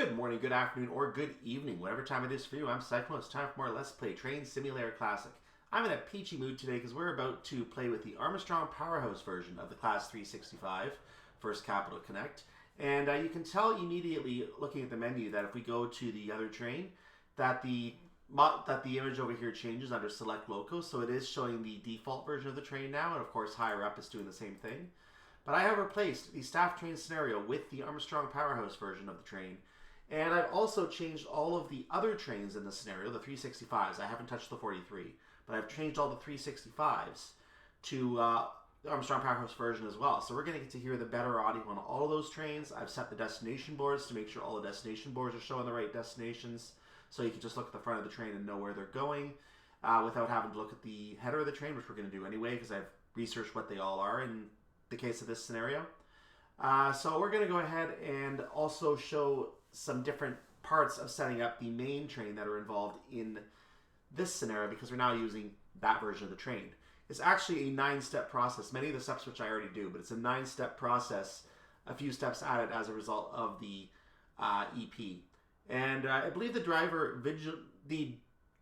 Good morning, good afternoon, or good evening, whatever time it is for you. I'm Cyclone. It's time for more Let's Play Train Simulator Classic. I'm in a peachy mood today because we're about to play with the Armstrong Powerhouse version of the Class 365, First Capital Connect. And you can tell immediately, looking at the menu, that if we go to the other train, that the image over here changes under Select Loco, so it is showing the default version of the train now, and of course higher up is doing the same thing. But I have replaced the staff train scenario with the Armstrong Powerhouse version of the train. And I've also changed all of the other trains in the scenario, the 365s. I haven't touched the 43, but I've changed all the 365s to the Armstrong Powerhouse version as well. So we're going to get to hear the better audio on all of those trains. I've set the destination boards to make sure all the destination boards are showing the right destinations. So you can just look at the front of the train and know where they're going without having to look at the header of the train, which we're going to do anyway because I've researched what they all are in the case of this scenario. So we're going to go ahead and also show some different parts of setting up the main train that are involved in this scenario because we're now using that version of the train. It's actually a 9-step process. Many of the steps which I already do, but it's a 9-step process, a few steps added as a result of the EP. And I believe the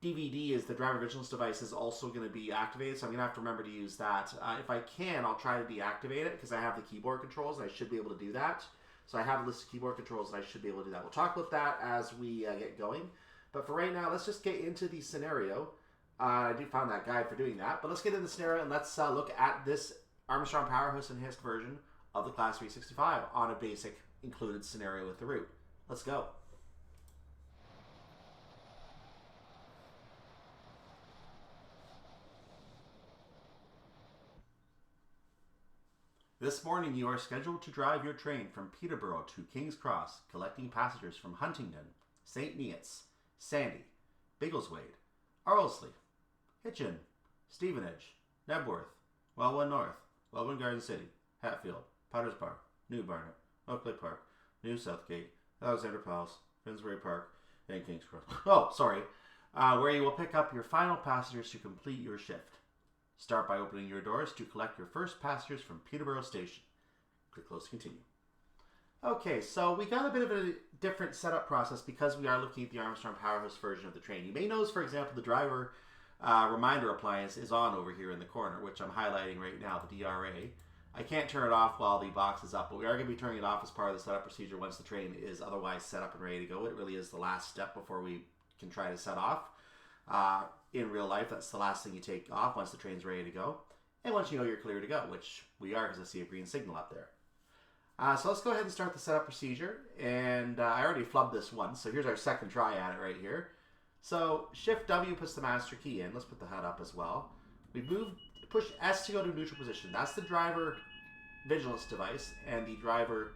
DVD is the driver vigilance device is also going to be activated, so I'm going to have to remember to use that. If I can, I'll try to deactivate it because I have the keyboard controls and I should be able to do that. So I have a list of keyboard controls and I should be able to do that. We'll talk about that as we get going. But for right now, let's just get into the scenario. I do find that guide for doing that. But let's get into the scenario and let's look at this Armstrong Powerhouse Enhanced version of the Class 365 on a basic included scenario with the route. Let's go. This morning you are scheduled to drive your train from Peterborough to King's Cross, collecting passengers from Huntingdon, St Neots, Sandy, Biggleswade, Arlesey, Hitchin, Stevenage, Knebworth, Welwyn North, Welwyn Garden City, Hatfield, Peterborough, New Barnet, Oakleigh Park, New Southgate, Alexander Palace, Finsbury Park, and King's Cross. Oh, sorry. Where you will pick up your final passengers to complete your shift. Start by opening your doors to collect your first passengers from Peterborough Station. Click close to continue. Okay, so we got a bit of a different setup process because we are looking at the Armstrong Powerhouse version of the train. You may notice, for example, the driver reminder appliance is on over here in the corner, which I'm highlighting right now, the DRA. I can't turn it off while the box is up, but we are going to be turning it off as part of the setup procedure once the train is otherwise set up and ready to go. It really is the last step before we can try to set off. In real life, that's the last thing you take off once the train's ready to go. And once you know you're clear to go, which we are because I see a green signal up there. So let's go ahead and start the setup procedure. And I already flubbed this once, so here's our second try at it right here. So Shift W puts the master key in. Let's put the HUD up as well. We push S to go to neutral position. That's the driver vigilance device and the driver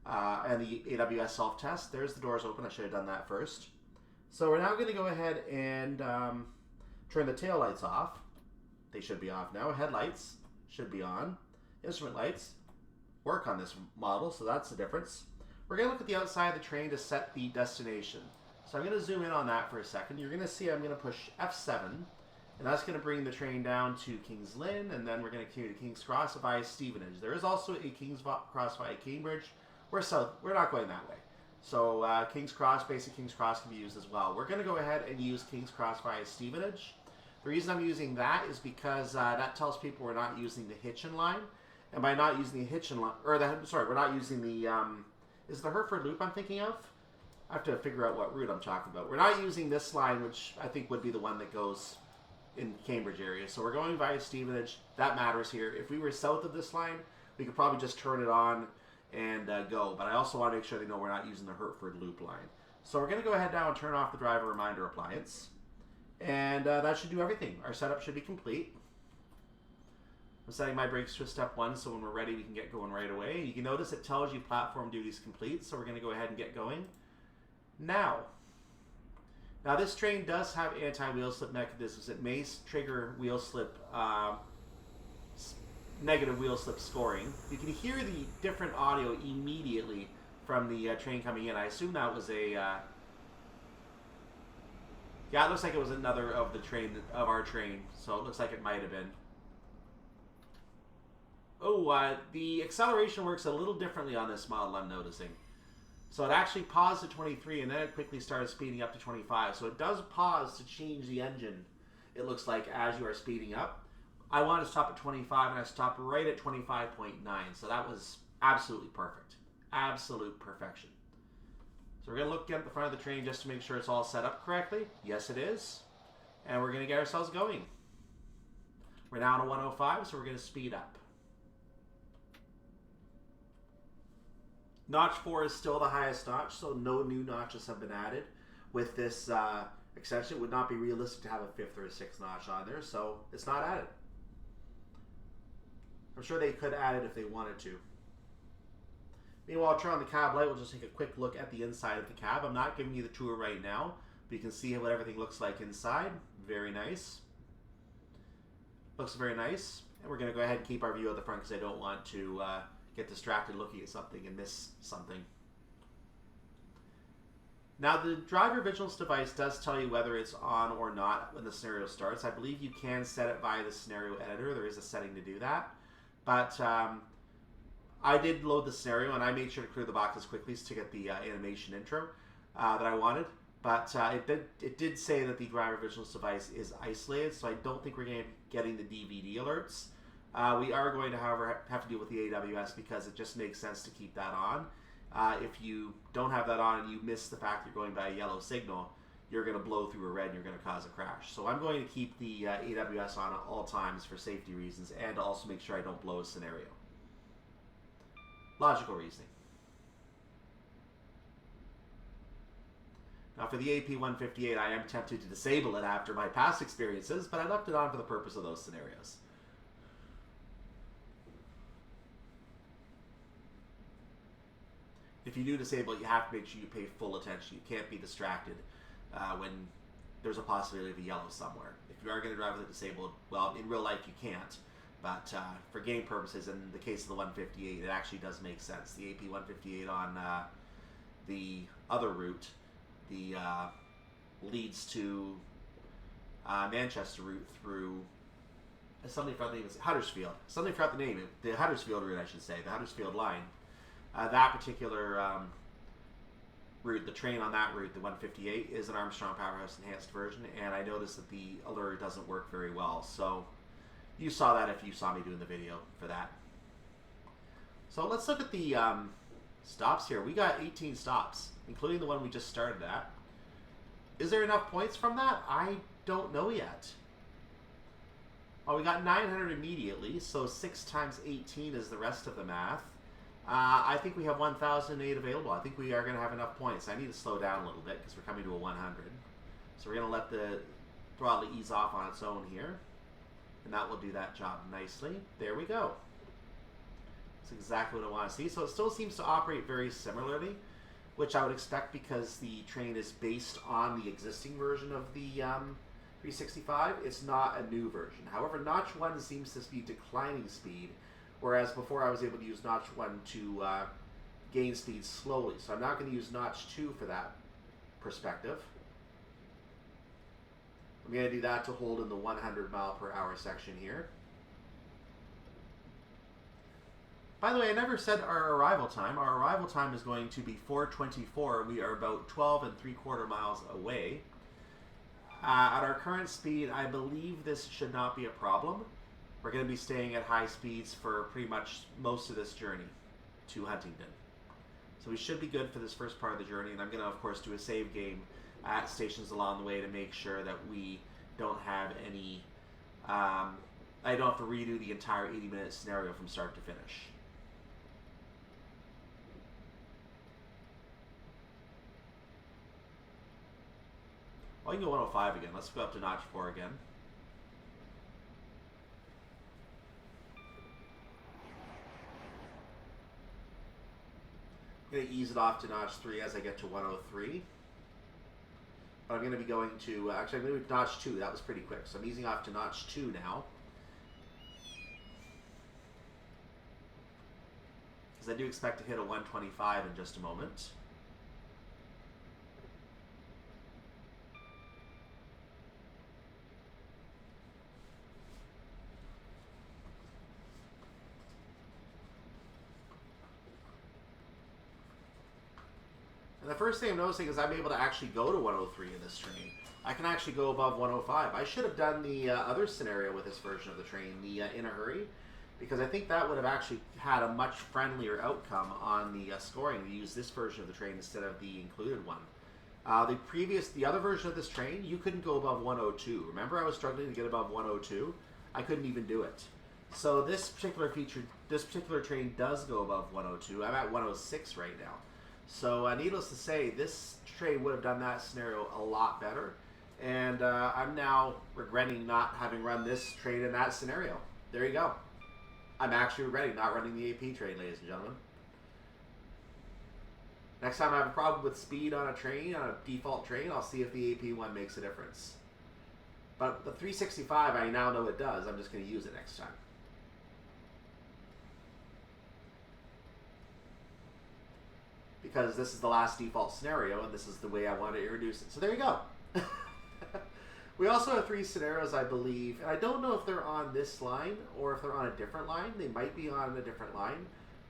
and the AWS self-test. There's the doors open. I should have done that first. So we're now going to go ahead and turn the tail lights off. They should be off now. Headlights should be on. Instrument lights work on this model, so that's the difference. We're going to look at the outside of the train to set the destination. So I'm going to zoom in on that for a second. You're going to see I'm going to push F7, and that's going to bring the train down to King's Lynn, and then we're going to continue to King's Cross via Stevenage. There is also a King's Cross via Cambridge. We're not going that way. So King's Cross, basic King's Cross can be used as well. We're going to go ahead and use King's Cross via Stevenage. The reason I'm using that is because that tells people we're not using the Hitchin line. And by not using the Hitchin line, we're not using the, is it the Hereford Loop I'm thinking of? I have to figure out what route I'm talking about. We're not using this line, which I think would be the one that goes in Cambridge area. So we're going via Stevenage. That matters here. If we were south of this line, we could probably just turn it on and go. But I also want to make sure they know we're not using the Hereford Loop line. So we're going to go ahead now and turn off the driver reminder appliance. And that should do everything. Our setup should be complete. I'm setting my brakes to step 1 so when we're ready we can get going right away. You can notice it tells you platform duties complete, so we're going to go ahead and get going. Now this train does have anti-wheel slip mechanisms. It may trigger wheel slip negative wheel slip scoring. You can hear the different audio immediately from the train coming in. I assume that was a yeah, it looks like it was another of our train, so it looks like it might have been. Oh, the acceleration works a little differently on this model, I'm noticing. So it actually paused at 23 and then it quickly started speeding up to 25. So it does pause to change the engine, it looks like, as you are speeding up. I wanted to stop at 25 and I stopped right at 25.9. So that was absolutely perfect. Absolute perfection. So we're going to look at the front of the train just to make sure it's all set up correctly. Yes, it is. And we're going to get ourselves going. We're now on a 105, so we're going to speed up. Notch 4 is still the highest notch, so no new notches have been added. With this extension, it would not be realistic to have a 5th or a 6th notch on there, so it's not added. I'm sure they could add it if they wanted to. Meanwhile, I'll turn on the cab light. We'll just take a quick look at the inside of the cab. I'm not giving you the tour right now, but you can see what everything looks like inside. Very nice. Looks very nice. And we're going to go ahead and keep our view at the front because I don't want to get distracted looking at something and miss something. Now, the driver vigilance device does tell you whether it's on or not when the scenario starts. I believe you can set it via the scenario editor. There is a setting to do that. But I did load the scenario, and I made sure to clear the boxes quickly to get the animation intro that I wanted. But it did say that the driver vigilance device is isolated, so I don't think we're going to be getting the DVD alerts. We are going to, however, have to deal with the AWS because it just makes sense to keep that on. If you don't have that on and you miss the fact you're going by a yellow signal, you're going to blow through a red and you're going to cause a crash. So I'm going to keep the AWS on at all times for safety reasons and to also make sure I don't blow a scenario. Logical reasoning. Now for the AP158, I am tempted to disable it after my past experiences, but I left it on for the purpose of those scenarios. If you do disable it, you have to make sure you pay full attention. You can't be distracted when there's a possibility of a yellow somewhere. If you are going to drive with it disabled, well, in real life you can't. But for game purposes, in the case of the 158, it actually does make sense. The AP 158 on the other route, the leads to Manchester route through, I suddenly forgot the name, Huddersfield. Suddenly forgot the name. The Huddersfield route, I should say, the Huddersfield line. That particular route, the train on that route, the 158, is an Armstrong Powerhouse enhanced version, and I noticed that the alert doesn't work very well. So you saw that if you saw me doing the video for that. So let's look at the stops here. We got 18 stops, including the one we just started at. Is there enough points from that? I don't know yet. Well, we got 900 immediately, so 6 times 18 is the rest of the math. I think we have 1,008 available. I think we are going to have enough points. I need to slow down a little bit because we're coming to a 100. So we're going to let the throttle ease off on its own here. And that will do that job nicely. There we go. That's exactly what I want to see. So it still seems to operate very similarly, which I would expect because the train is based on the existing version of the 365. It's not a new version. However, Notch 1 seems to be declining speed, whereas before I was able to use Notch 1 to gain speed slowly. So I'm not going to use Notch 2 for that perspective. I'm going to do that to hold in the 100 mile per hour section here. By the way, I never said our arrival time. Our arrival time is going to be 4:24. We are about 12 3/4 miles away. At our current speed, I believe this should not be a problem. We're going to be staying at high speeds for pretty much most of this journey to Huntingdon. So we should be good for this first part of the journey, and I'm going to, of course, do a save game at stations along the way to make sure that we don't have any, I don't have to redo the entire 80-minute scenario from start to finish. Well, I can go 105 again. Let's go up to Notch 4 again. I'm going to ease it off to Notch 3 as I get to 103. But I'm going to be going to, actually I'm going to do Notch 2. That was pretty quick. So I'm easing off to Notch 2 now. Because I do expect to hit a 125 in just a moment. And the first thing I'm noticing is I'm able to actually go to 103 in this train. I can actually go above 105. I should have done the other scenario with this version of the train, the in a hurry, because I think that would have actually had a much friendlier outcome on the scoring to use this version of the train instead of the included one. The other version of this train, you couldn't go above 102. Remember, I was struggling to get above 102? I couldn't even do it. So this particular train does go above 102. I'm at 106 right now. So needless to say, this train would have done that scenario a lot better. And I'm now regretting not having run this train in that scenario. There you go. I'm actually regretting not running the AP train, ladies and gentlemen. Next time I have a problem with speed on a train, on a default train, I'll see if the AP one makes a difference. But the 365, I now know it does. I'm just going to use it next time. Because this is the last default scenario, and this is the way I want to introduce it. So there you go. We also have 3 scenarios, I believe, and I don't know if they're on this line or if they're on a different line. They might be on a different line,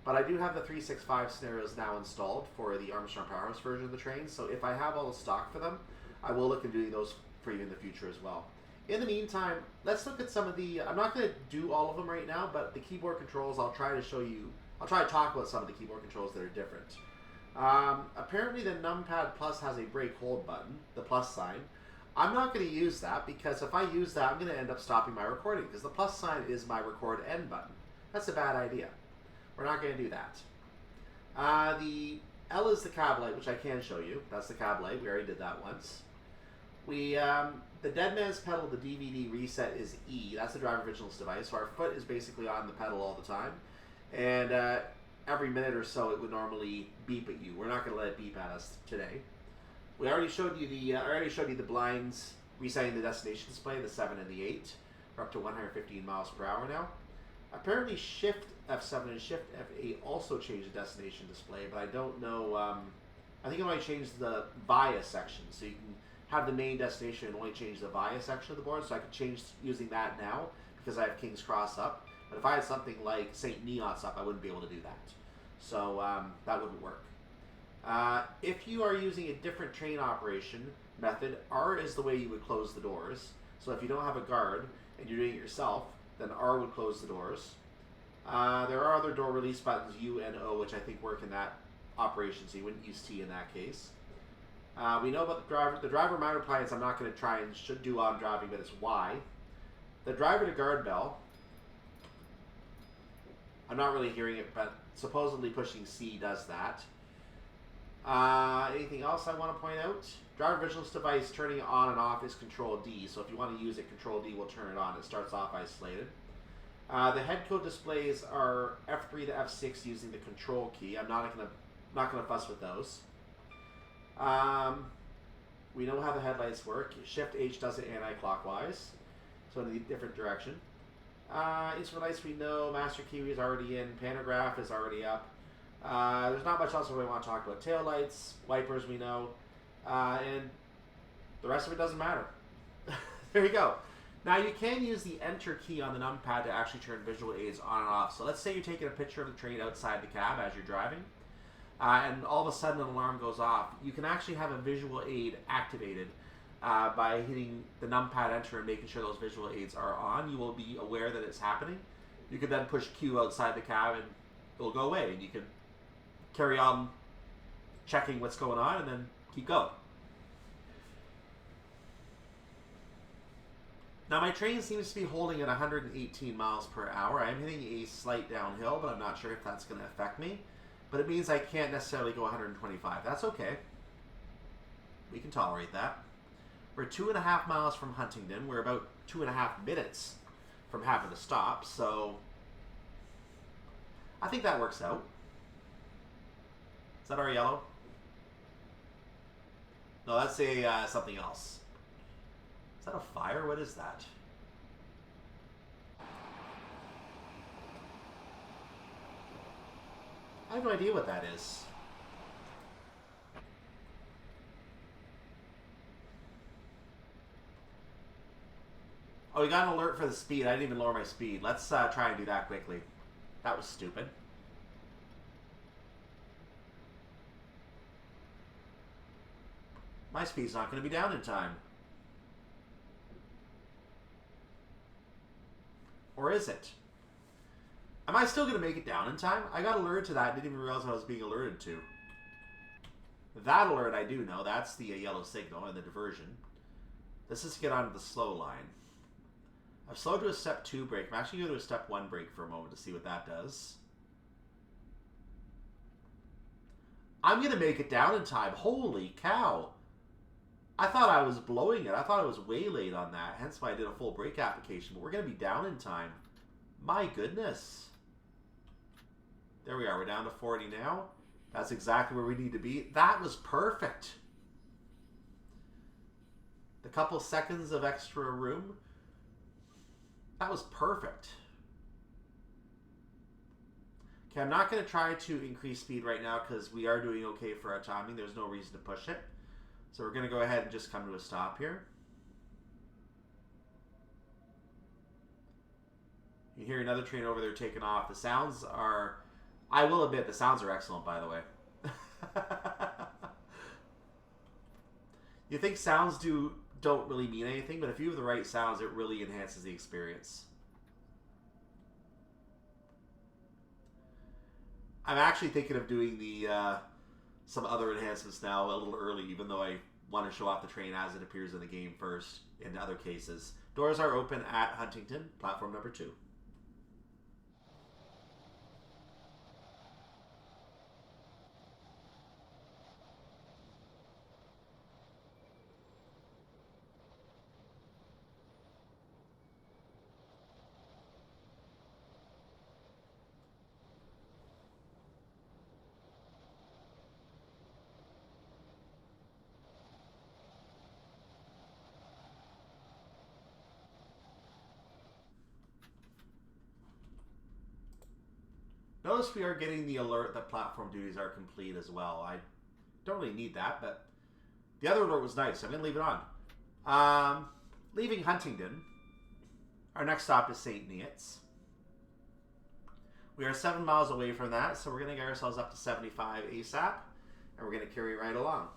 but I do have the 365 scenarios now installed for the Armstrong Powerhouse version of the train, so if I have all the stock for them, I will look into doing those for you in the future as well. In the meantime, let's look at some of the, I'm not going to do all of them right now, but the keyboard controls, I'll try to talk about some of the keyboard controls that are different. Apparently the numpad plus has a break hold button, the plus sign. I'm not going to use that because if I use that, I'm going to end up stopping my recording because the plus sign is my record end button. That's a bad idea. We're not going to do that. The L is the cab light, which I can show you. That's the cab light. We already did that once. The dead man's pedal, the DVD reset is E. That's the driver vigilance device. So our foot is basically on the pedal all the time. And every minute or so, it would normally beep at you. We're not going to let it beep at us today. I already showed you the blinds resetting the destination display, the 7 and the 8. We're up to 115 miles per hour now. Apparently Shift F7 and Shift F8 also changed the destination display, but I don't know. I think it might change the via section, so you can have the main destination and only change the via section of the board. So I could change using that now because I have King's Cross up. But if I had something like St Neots up, I wouldn't be able to do that. So that wouldn't work. If you are using a different train operation method, R is the way you would close the doors. So if you don't have a guard and you're doing it yourself, then R would close the doors. There are other door release buttons, U and O, which I think work in that operation, so you wouldn't use T in that case. We know about the driver mount appliance. I'm not going to try and should do while I'm driving, but it's Y. The driver to guard bell, I'm not really hearing it, but supposedly pushing C does that. Anything else I want to point out? Driver vigilance device turning it on and off is Control D. So if you want to use it, Control D will turn it on. It starts off isolated. The head code displays are F3 to F6 using the Control key. I'm not gonna fuss with those. We know how the headlights work. Shift H does it anti-clockwise, so in a different direction. Instrument lights we know. Master key is already in. Pantograph is already up. There's not much else we want to talk about. Tail lights, wipers we know, and the rest of it doesn't matter. There you go. Now you can use the enter key on the numpad to actually turn visual aids on and off. So let's say you're taking a picture of the train outside the cab as you're driving, and all of a sudden an alarm goes off. You can actually have a visual aid activated by hitting the numpad enter and making sure those visual aids are on. You will be aware that it's happening. You can then push Q outside the cab and it'll go away, and you can carry on checking what's going on and then keep going. Now my train seems to be holding at 118 miles per hour. I am hitting a slight downhill, but I'm not sure if that's going to affect me. But it means I can't necessarily go 125. That's okay. We can tolerate that. We're 2.5 miles from Huntingdon. We're about 2.5 minutes from having to stop, so I think that works out. Is that our yellow? No, that's a something else. Is that a fire? What is that? I have no idea what that is. Oh, we got an alert for the speed. I didn't even lower my speed. Let's try and do that quickly. That was stupid. My speed's not going to be down in time. Or is it? Am I still going to make it down in time? I got alerted to that. Didn't even realize what I was being alerted to. That alert I do know. That's the yellow signal and the diversion. This is to get onto the slow line. I've slowed to a step 2 brake. I'm actually going to do a step 1 brake for a moment to see what that does. I'm going to make it down in time. Holy cow. I thought I was blowing it. I thought I was way late on that. Hence why I did a full brake application. But we're going to be down in time. My goodness. There we are. We're down to 40 now. That's exactly where we need to be. That was perfect. The couple seconds of extra room. That was perfect. Okay, I'm not going to try to increase speed right now because we are doing okay for our timing. There's no reason to push it. So we're going to go ahead and just come to a stop here. You hear another train over there taking off. The sounds are, I will admit, the sounds are excellent, by the way. You think sounds don't really mean anything, but if you have the right sounds, it really enhances the experience. I'm actually thinking of doing the some other enhancements now a little early, even though I want to show off the train as it appears in the game first in other cases. Doors are open at Huntingdon, platform number 2. Notice we are getting the alert that platform duties are complete as well. I don't really need that, but the other alert was nice. I'm going to leave it on. Leaving Huntingdon, our next stop is St Neots. We are 7 miles away from that, so we're going to get ourselves up to 75 ASAP, and we're going to carry right along.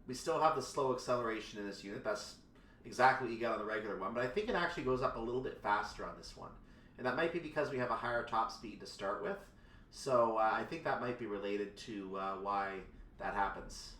We still have the slow acceleration in this unit. That's exactly what you get on the regular one, but I think it actually goes up a little bit faster on this one. And that might be because we have a higher top speed to start with. So I think that might be related to why that happens.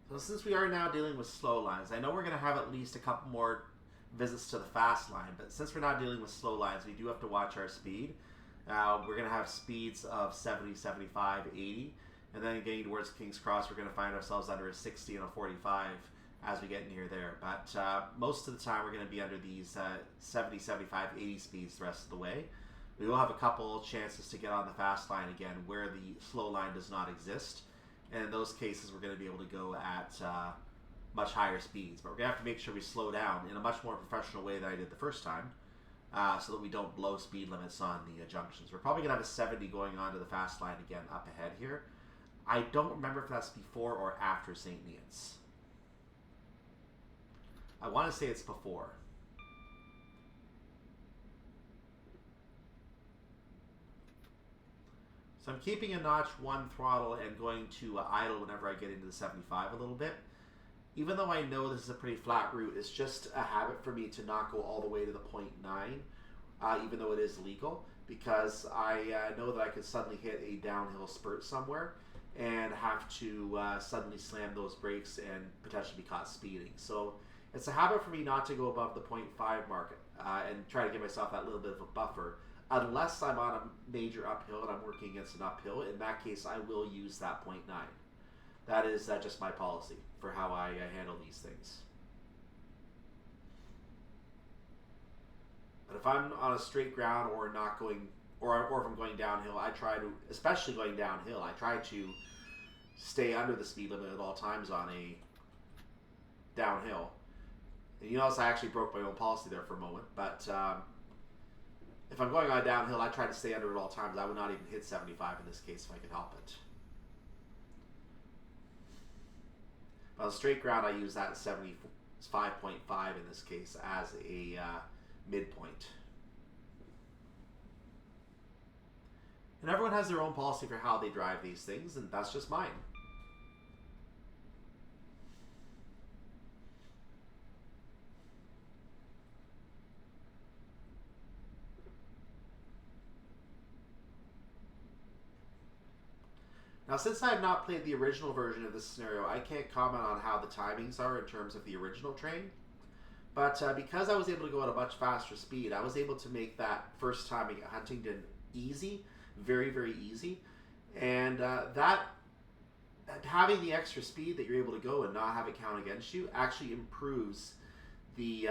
So since we are now dealing with slow lines, I know we're going to have at least a couple more visits to the fast line, but since we're not dealing with slow lines, we do have to watch our speed. We're going to have speeds of 70, 75, 80, and then getting towards King's Cross, we're going to find ourselves under a 60 and a 45 as we get near there. But most of the time, we're going to be under these 70, 75, 80 speeds the rest of the way. We will have a couple chances to get on the fast line again where the slow line does not exist. And in those cases, we're going to be able to go at much higher speeds. But we're going to have to make sure we slow down in a much more professional way than I did the first time so that we don't blow speed limits on the junctions. We're probably going to have a 70 going on to the fast line again up ahead here. I don't remember if that's before or after St Neots. I want to say it's before. So I'm keeping a notch 1 throttle and going to idle whenever I get into the 75 a little bit. Even though I know this is a pretty flat route, it's just a habit for me to not go all the way to the 0.9, even though it is legal, because I know that I could suddenly hit a downhill spurt somewhere and have to suddenly slam those brakes and potentially be caught speeding. So it's a habit for me not to go above the 0.5 mark and try to give myself that little bit of a buffer. Unless I'm on a major uphill and I'm working against an uphill, in that case I will use that 0.9. That is just my policy for how I handle these things. But if I'm on a straight ground or not going or if I'm going downhill, I try to, especially going downhill, I try to stay under the speed limit at all times on a downhill. And you notice I actually broke my own policy there for a moment, but if I'm going on downhill, I try to stay under at all times. I would not even hit 75 in this case if I could help it. But on straight ground, I use that 75.5 in this case as a midpoint. And everyone has their own policy for how they drive these things, and that's just mine. Now, since I have not played the original version of this scenario, I can't comment on how the timings are in terms of the original train. But because I was able to go at a much faster speed, I was able to make that first timing at Huntingdon easy, very, very easy. And that having the extra speed that you're able to go and not have it count against you actually improves the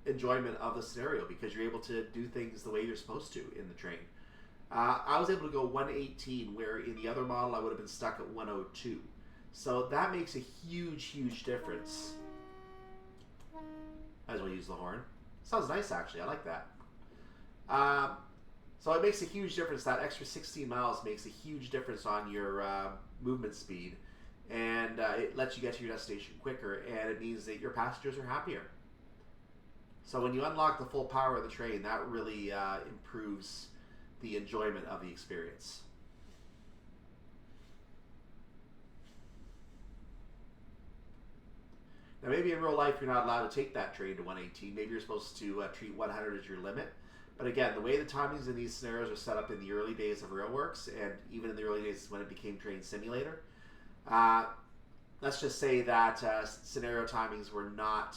enjoyment of the scenario, because you're able to do things the way you're supposed to in the train. I was able to go 118, where in the other model I would have been stuck at 102. So that makes a huge, huge difference. Might as well use the horn. Sounds nice, actually. I like that. So it makes a huge difference. That extra 16 miles makes a huge difference on your movement speed. And it lets you get to your destination quicker, and it means that your passengers are happier. So when you unlock the full power of the train, that really improves the enjoyment of the experience. Now, maybe in real life you're not allowed to take that train to 118. Maybe you're supposed to treat 100 as your limit. But again, the way the timings in these scenarios are set up in the early days of Railworks, and even in the early days when it became Train Simulator, let's just say that scenario timings were not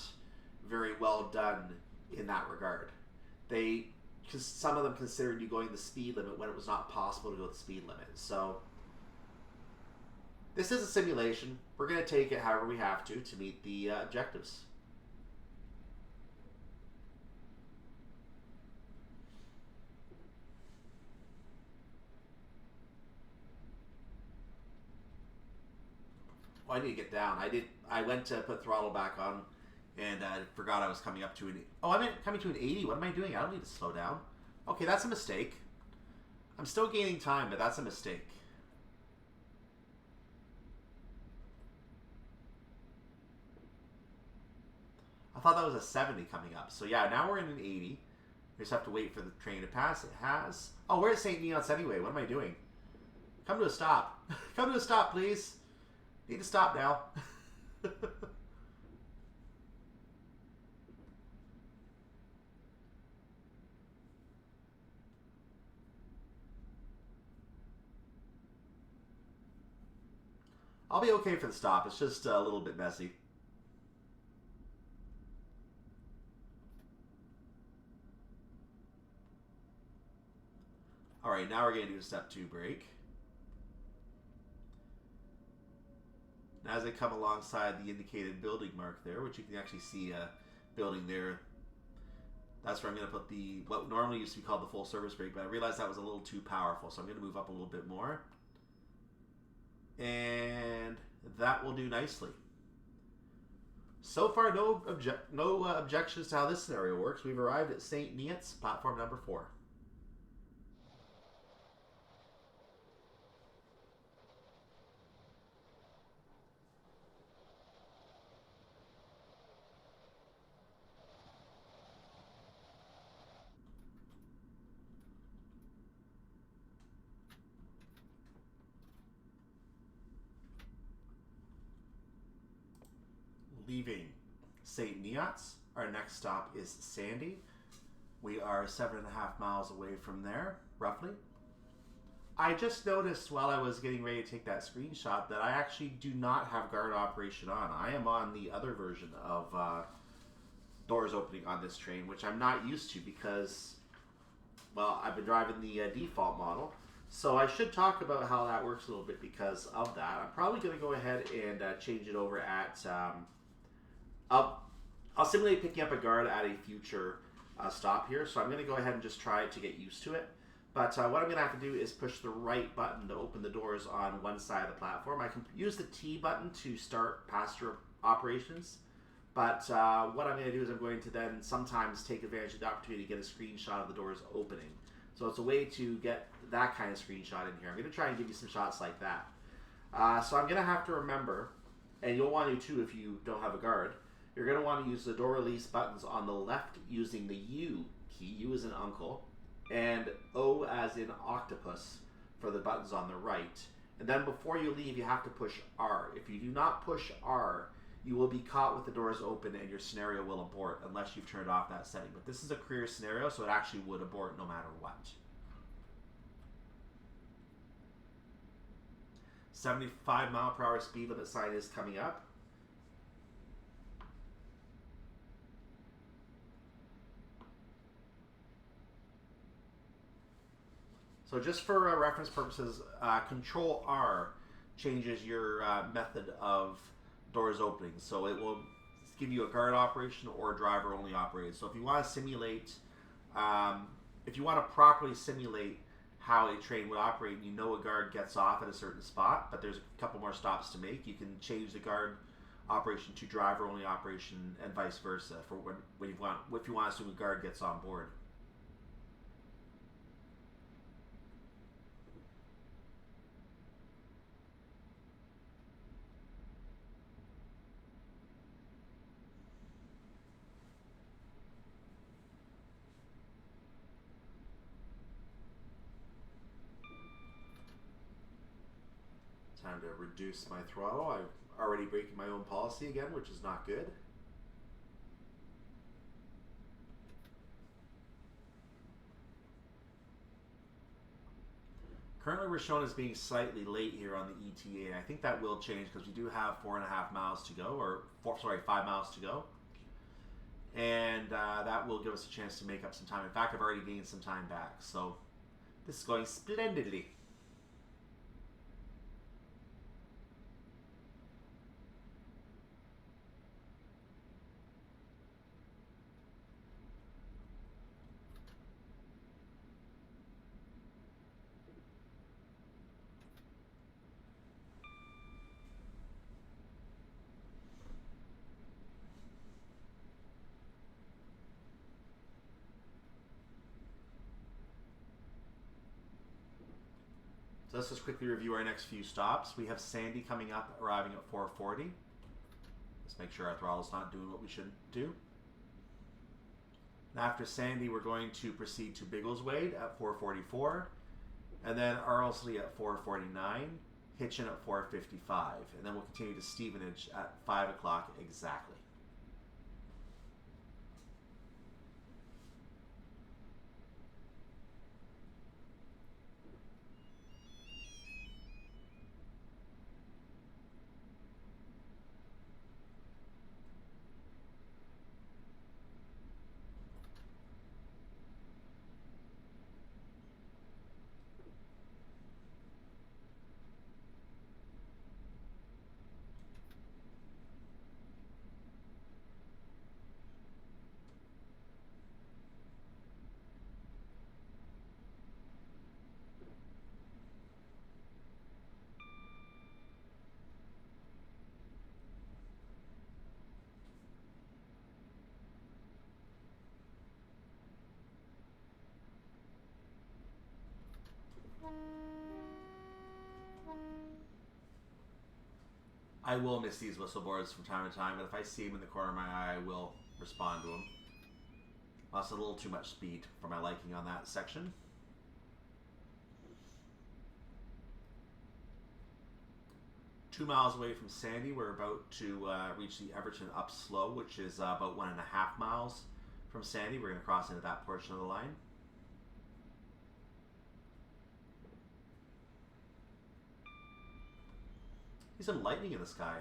very well done in that regard. Because some of them considered you going the speed limit when it was not possible to go the speed limit. So this is a simulation. We're going to take it however we have to meet the objectives. Oh, I need to get down. I went to put throttle back on, and I forgot I was coming up to an... Oh, I meant coming to an 80. What am I doing? I don't need to slow down. Okay, that's a mistake. I'm still gaining time, but that's a mistake. I thought that was a 70 coming up. So yeah, now we're in an 80. We just have to wait for the train to pass. It has. Oh, we're at St Neots anyway. What am I doing? Come to a stop. Come to a stop, please. Need to stop now. I'll be okay for the stop. It's just a little bit messy. All right, now we're going to do a step 2 brake. And as I come alongside the indicated building mark there, which you can actually see a building there, that's where I'm going to put the, what normally used to be called the full service brake, but I realized that was a little too powerful, so I'm going to move up a little bit more. And that will do nicely. So far, no objections to how this scenario works. We've arrived at St Neots, platform number 4. Leaving St Neots, our next stop is Sandy. We are 7.5 miles away from there, roughly. I just noticed while I was getting ready to take that screenshot that I actually do not have guard operation on. I am on the other version of doors opening on this train, which I'm not used to because, well, I've been driving the default model. So I should talk about how that works a little bit because of that. I'm probably going to go ahead and change it over at... I'll simulate picking up a guard at a future stop here, so I'm going to go ahead and just try to get used to it. But what I'm going to have to do is push the right button to open the doors on one side of the platform. I can use the T button to start passenger operations. But what I'm going to do is I'm going to then sometimes take advantage of the opportunity to get a screenshot of the doors opening. So it's a way to get that kind of screenshot in here. I'm going to try and give you some shots like that. So I'm going to have to remember, and you'll want to too if you don't have a guard, you're going to want to use the door release buttons on the left using the U key, U as in uncle, and O as in octopus for the buttons on the right. And then before you leave, you have to push R. If you do not push R, you will be caught with the doors open and your scenario will abort unless you've turned off that setting. But this is a career scenario, so it actually would abort no matter what. 75-mile-per-hour speed limit sign is coming up. So just for reference purposes, Control R changes your method of doors opening. So it will give you a guard operation or a driver only operated. So if you want to simulate, if you want to properly simulate how a train would operate, and you know a guard gets off at a certain spot, but there's a couple more stops to make, you can change the guard operation to driver only operation and vice versa for when you want, if you want to assume a guard gets on board. Time to reduce my throttle. I'm already breaking my own policy again, which is not good. Currently we're shown as being slightly late here on the ETA. I think that will change because we do have 4.5 miles to go, or 5 miles to go. And that will give us a chance to make up some time. In fact, I've already gained some time back. So this is going splendidly. So let's just quickly review our next few stops. We have Sandy coming up, arriving at 4:40. Let's make sure our throttle's not doing what we should do. And after Sandy, we're going to proceed to Biggleswade at 4:44, and then Arlesey at 4:49, Hitchin at 4:55, and then we'll continue to Stevenage at 5 o'clock exactly. I will miss these whistleblows from time to time, but if I see them in the corner of my eye, I will respond to them. Lost a little too much speed for my liking on that section. Two miles away from Sandy, we're about to reach the Everton up slow, which is about 1.5 miles from Sandy. We're going to cross into that portion of the line. See some lightning in the sky.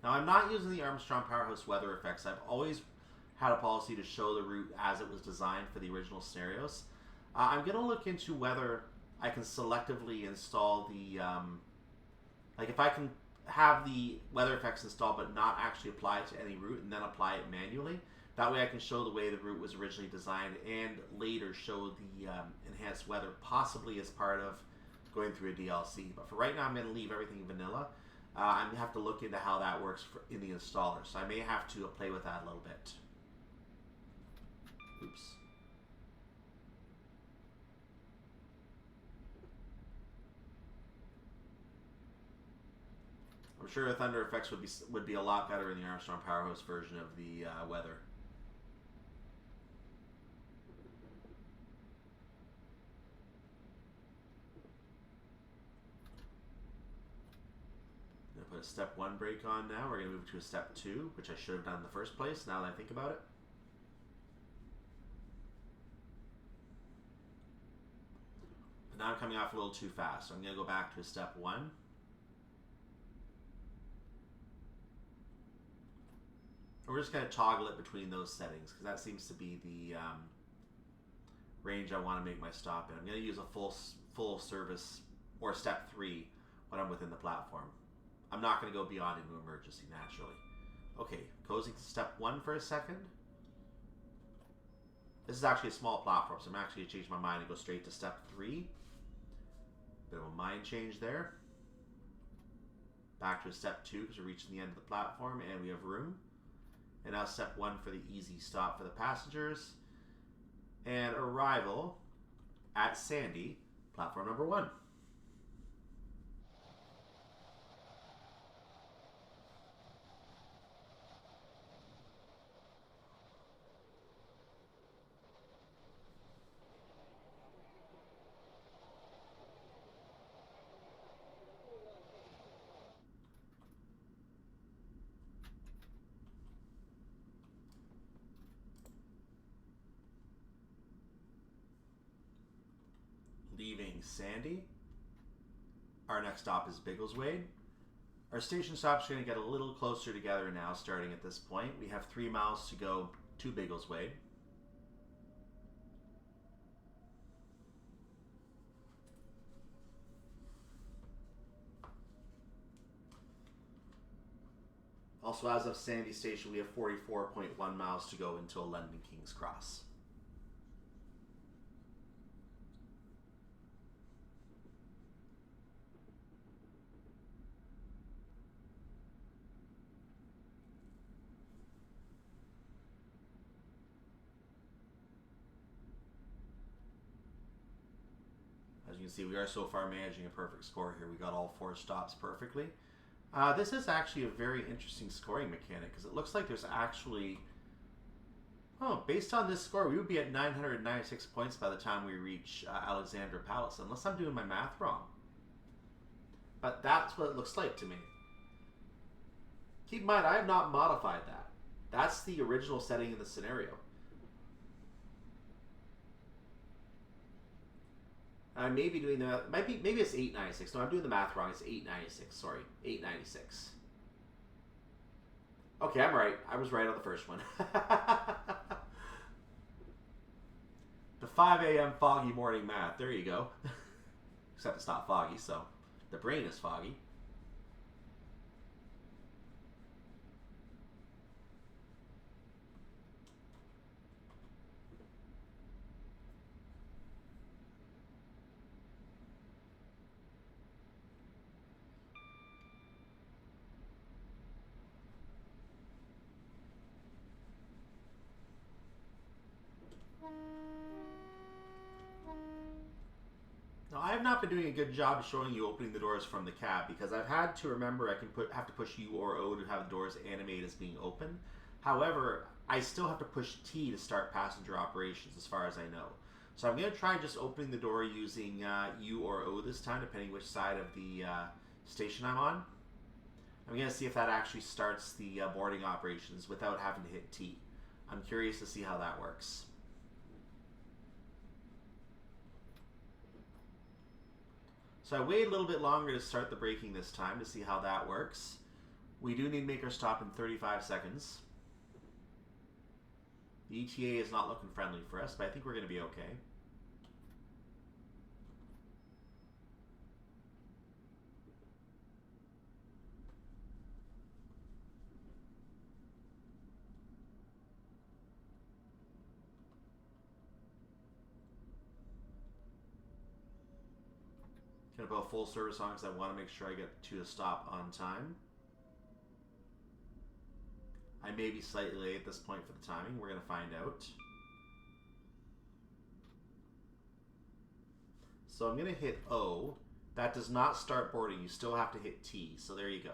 Now, I'm not using the Armstrong Powerhouse weather effects. I've always had a policy to show the route as it was designed for the original scenarios. I'm going to look into whether I can selectively install the, like if I can have the weather effects installed but not actually apply it to any route and then apply it manually. That way I can show the way the route was originally designed and later show the enhanced weather possibly as part of going through a DLC. But for right now, I'm going to leave everything vanilla. I'm going to have to look into how that works in the installer. So I may have to play with that a little bit. Oops. I'm sure the thunder effects would be a lot better in the Armstrong Powerhouse version of the weather. I'm going to put a step 1 brake on now. We're going to move to a step 2, which I should have done in the first place now that I think about it. But now I'm coming off a little too fast, so I'm going to go back to a step 1. We're just going to toggle it between those settings because that seems to be the range I want to make my stop in. I'm going to use a full service or step 3 when I'm within the platform. I'm not going to go beyond into emergency naturally. Okay, closing to step 1 for a second. This is actually a small platform, so I'm actually going to change my mind and go straight to step 3. Bit of a mind change there. Back to a step 2 because we're reaching the end of the platform and we have room. And now step 1 for the easy stop for the passengers. And arrival at Sandy, platform number 1. Leaving Sandy. Our next stop is Biggleswade. Our station stops are going to get a little closer together now starting at this point. We have 3 miles to go to Biggleswade. Also, as of Sandy Station, we have 44.1 miles to go until London King's Cross. As you can see, we are so far managing a perfect score here. We got all 4 stops perfectly. This is actually a very interesting scoring mechanic because it looks like there's actually... Oh, based on this score, we would be at 996 points by the time we reach Alexandra Palace, unless I'm doing my math wrong. But that's what it looks like to me. Keep in mind, I have not modified that. That's the original setting in the scenario. I may be doing the... maybe it's 896. No, I'm doing the math wrong. It's 896. Sorry. 896. Okay, I'm right. I was right on the first one. The 5 a.m. foggy morning math. There you go. Except it's not foggy, so the brain is foggy. Now, I have not been doing a good job of showing you opening the doors from the cab because I've had to remember I can have to push U or O to have the doors animate as being open. However, I still have to push T to start passenger operations as far as I know. So I'm going to try just opening the door using U or O this time, depending which side of the station I'm on. I'm going to see if that actually starts the boarding operations without having to hit T. I'm curious to see how that works. So I waited a little bit longer to start the braking this time to see how that works. We do need to make our stop in 35 seconds. The ETA is not looking friendly for us, but I think we're going to be okay. put a full service on because I want to make sure I get to a stop on time. I may be slightly late at this point for the timing. We're going to find out. So I'm going to hit O. That does not start boarding. You still have to hit T. So there you go.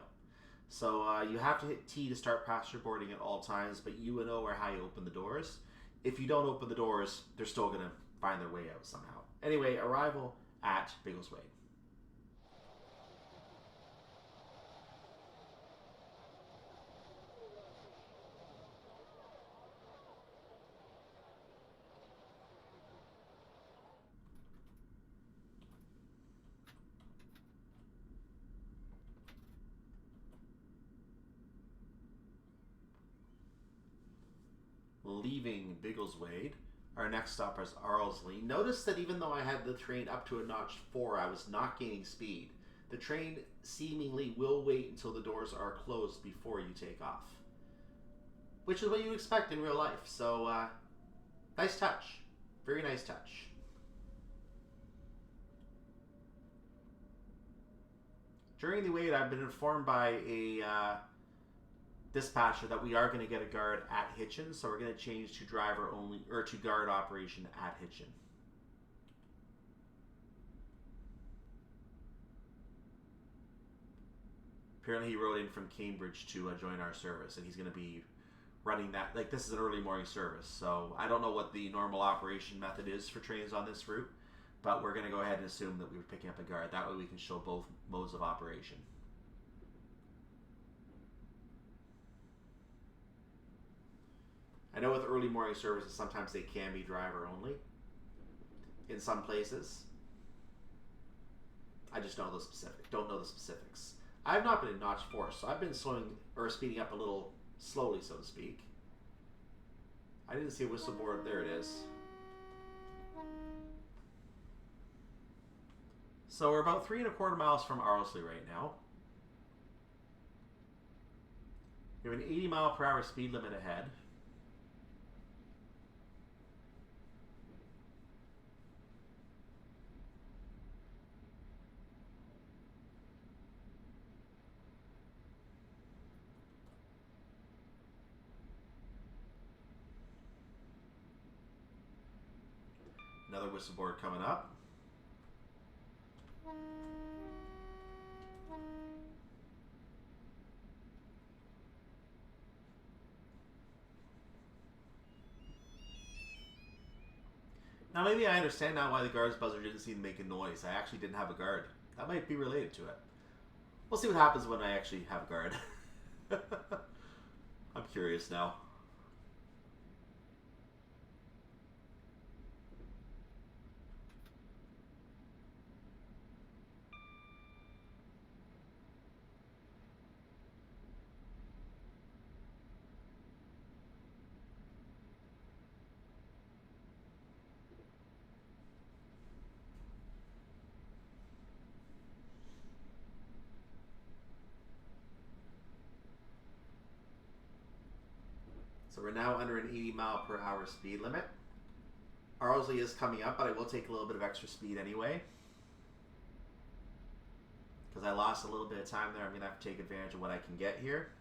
So you have to hit T to start passenger boarding at all times, but U and O are how you open the doors. If you don't open the doors, they're still going to find their way out somehow. Anyway, arrival at Biggleswade. Leaving Biggleswade, our next stop is Arlesey. Notice that even though I had the train up to a notch 4, I was not gaining speed. The train seemingly will wait until the doors are closed before you take off, which is what you expect in real life. So, nice touch. Very nice touch. During the wait, I've been informed by a dispatcher that we are going to get a guard at Hitchin, so we're going to change to driver only, or to guard operation at Hitchin. Apparently he rode in from Cambridge to join our service, and he's going to be running that. Like, this is an early morning service, so I don't know what the normal operation method is for trains on this route, but we're going to go ahead and assume that we were picking up a guard. That way we can show both modes of operation. I know with early morning services, sometimes they can be driver only in some places. I just don't know the specifics. I've not been in notch 4, so I've been slowing or speeding up a little slowly, so to speak. I didn't see a whistle board. There it is. So we're about 3 1/4 miles from Arlesey right now. We have an 80-mile-per-hour speed limit ahead. Another whistle board coming up. Now maybe I understand now why the guard's buzzer didn't seem to make a noise. I actually didn't have a guard. That might be related to it. We'll see what happens when I actually have a guard. I'm curious now. So we're now under an 80-mile-per-hour speed limit. Arlesey is coming up, but I will take a little bit of extra speed anyway. Because I lost a little bit of time there, I'm going to have to take advantage of what I can get here.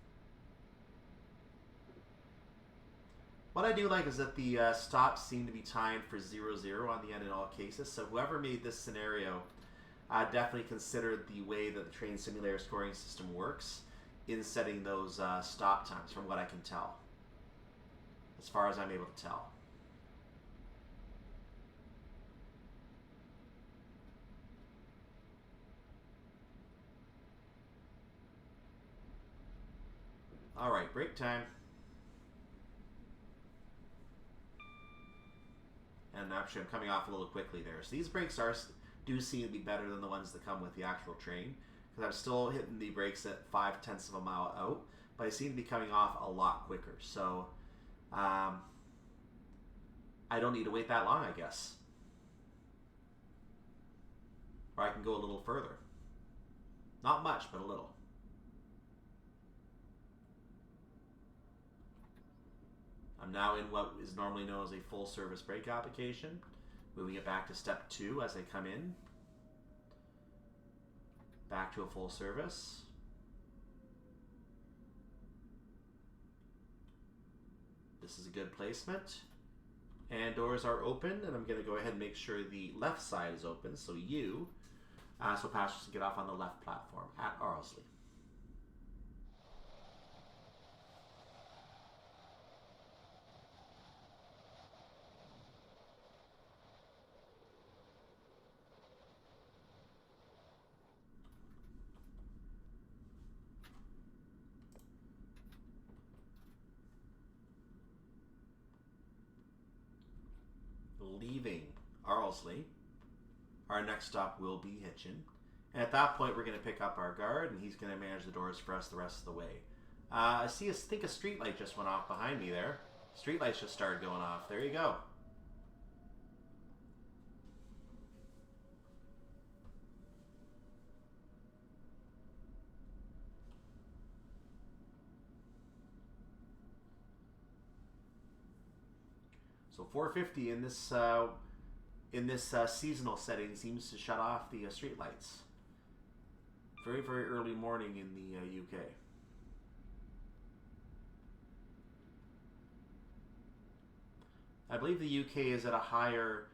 What I do like is that the stops seem to be timed for 0-0 on the end in all cases. So whoever made this scenario definitely considered the way that the train simulator scoring system works in setting those stop times, from what I can tell. As far as I'm able to tell. All right, break time. And actually I'm coming off a little quickly there. So these brakes do seem to be better than the ones that come with the actual train, because I'm still hitting the brakes at 0.5 of a mile out, but I seem to be coming off a lot quicker. So I don't need to wait that long, I guess. Or I can go a little further. Not much, but a little. I'm now in what is normally known as a full service brake application. Moving it back to step 2 as I come in. Back to a full service. This is a good placement. And doors are open, and I'm going to go ahead and make sure the left side is open, so so passengers can get off on the left platform at Arlesey. Leaving Arlesey, our next stop will be Hitchin. And at that point, we're going to pick up our guard, and he's going to manage the doors for us the rest of the way. I think a street light just went off behind me there. Street lights just started going off. There you go. So 450 in this seasonal setting seems to shut off the street lights. Very, very early morning in the UK. I believe the UK is at a higher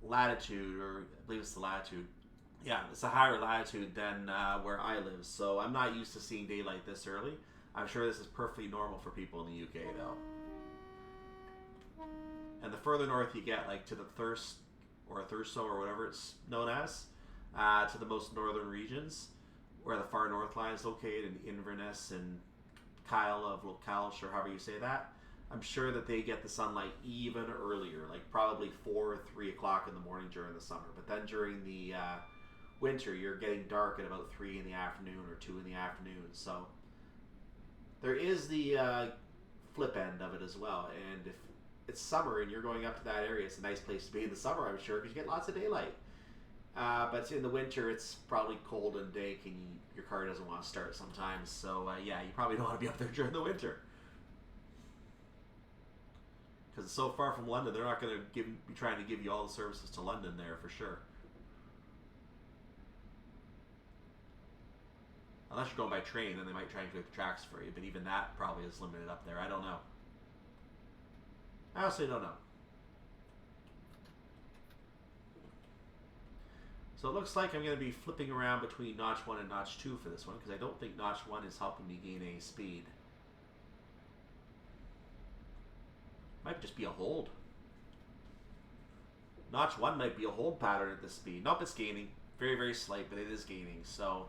latitude, or I believe it's the latitude. Yeah, it's a higher latitude than where I live, so I'm not used to seeing daylight this early. I'm sure this is perfectly normal for people in the UK, though. And the further north you get, like to the Thurso or whatever it's known as, to the most northern regions, where the far north line is located in Inverness and Kyle of Kilsh, or however you say that, I'm sure that they get the sunlight even earlier, like probably 4 or 3 o'clock in the morning during the summer. But then during the winter, you're getting dark at about 3 in the afternoon or 2 in the afternoon. So there is the flip end of it as well. And if it's summer and you're going up to that area, it's a nice place to be in the summer, I'm sure, because you get lots of daylight. But in the winter, it's probably cold and dank, and your car doesn't want to start sometimes. So yeah, you probably don't want to be up there during the winter. Because it's so far from London, they're not going to be trying to give you all the services to London there for sure. Unless you're going by train, then they might try and clear the tracks for you. But even that probably is limited up there. I don't know. I honestly don't know. So it looks like I'm going to be flipping around between notch 1 and notch 2 for this one, because I don't think notch 1 is helping me gain any speed. Might just be a hold. Notch 1 might be a hold pattern at this speed. Nope, it's gaining. Very, very slight, but it is gaining. So,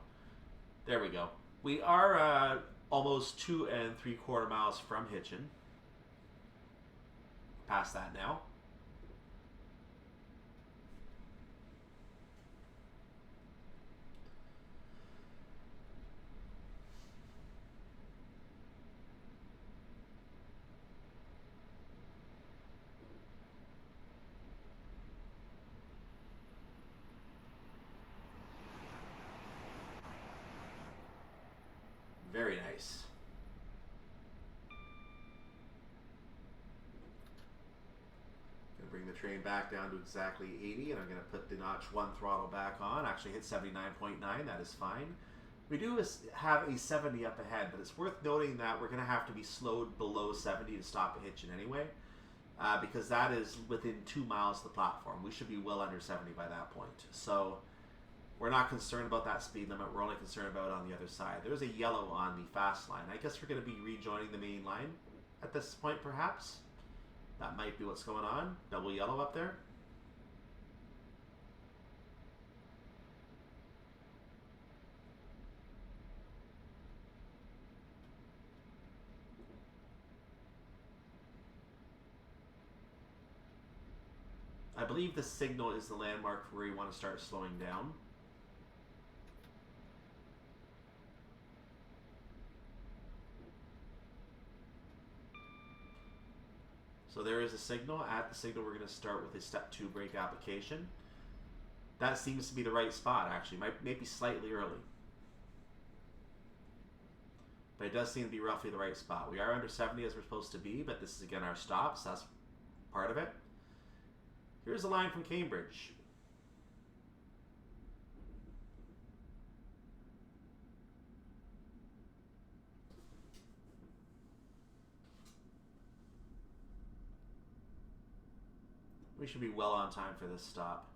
there we go. We are almost 2 3/4 miles from Hitchin. Past that now. Very nice. Gonna bring the train back down to exactly 80, and I'm gonna put the notch 1 throttle back on. Actually hit 79.9, that is fine. We do have a 70 up ahead, but it's worth noting that we're gonna have to be slowed below 70 to stop at Hitchin anyway, because that is within 2 miles of the platform. We should be well under 70 by that point. So we're not concerned about that speed limit. We're only concerned about it on the other side. There's a yellow on the fast line. I guess we're going to be rejoining the main line at this point, perhaps. That might be what's going on. Double yellow up there. I believe the signal is the landmark for where you want to start slowing down. So there is a signal. At the signal, we're going to start with a step 2 brake application. That seems to be the right spot, actually. Maybe slightly early. But it does seem to be roughly the right spot. We are under 70 as we're supposed to be, but this is again our stop, so that's part of it. Here's a line from Cambridge. We should be well on time for this stop.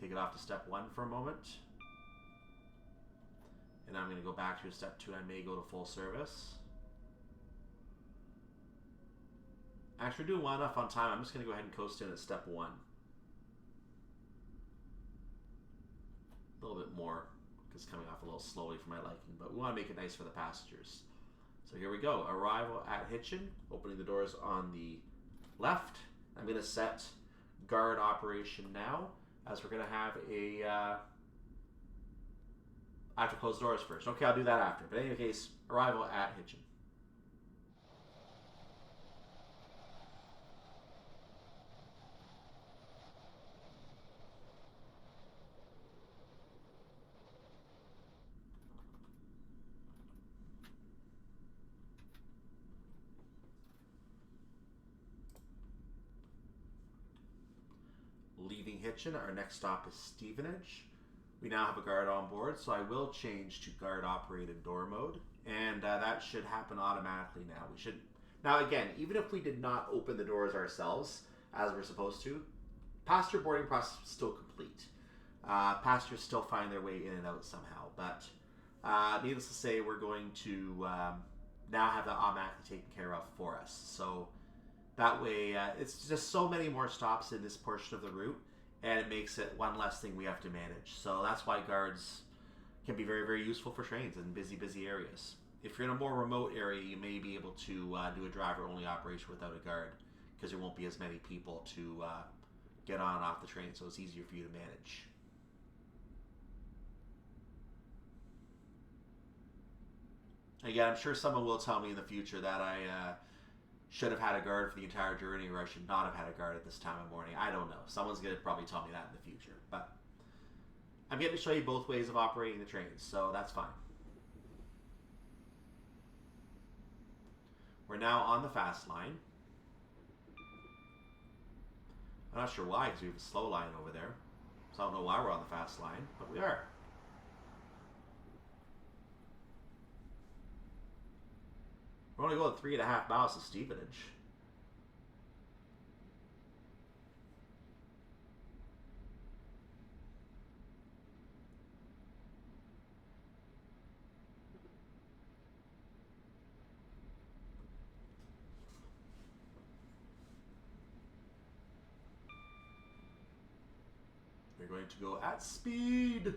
Take it off to step 1 for a moment. And I'm going to go back to step 2. I may go to full service. Actually, we're doing well enough on time. I'm just going to go ahead and coast in at step 1. A little bit more, because it's coming off a little slowly for my liking, but we want to make it nice for the passengers. So here we go. Arrival at Hitchin. Opening the doors on the left. I'm going to set guard operation now, as we're going to have a... I have to close the doors first. Okay, I'll do that after. But in any case, arrival at Hitchin. Leaving Hitchin, our next stop is Stevenage. We now have a guard on board, so I will change to guard operated door mode, and that should happen automatically now. We should now, again, even if we did not open the doors ourselves as we're supposed to, passenger boarding process is still complete. Passengers still find their way in and out somehow, but needless to say, we're going to now have that automatically taken care of for us. So that way, it's just so many more stops in this portion of the route, and it makes it one less thing we have to manage. So that's why guards can be very, very useful for trains in busy, busy areas. If you're in a more remote area, you may be able to do a driver-only operation without a guard, because there won't be as many people to get on and off the train, so it's easier for you to manage. Again, I'm sure someone will tell me in the future that I should have had a guard for the entire journey, or I should not have had a guard at this time of morning. I don't know. Someone's going to probably tell me that in the future. But I'm getting to show you both ways of operating the trains, so that's fine. We're now on the fast line. I'm not sure why, because we have a slow line over there. So I don't know why we're on the fast line, but we are. We're only going 3.5 miles to Stevenage. We're going to go at speed.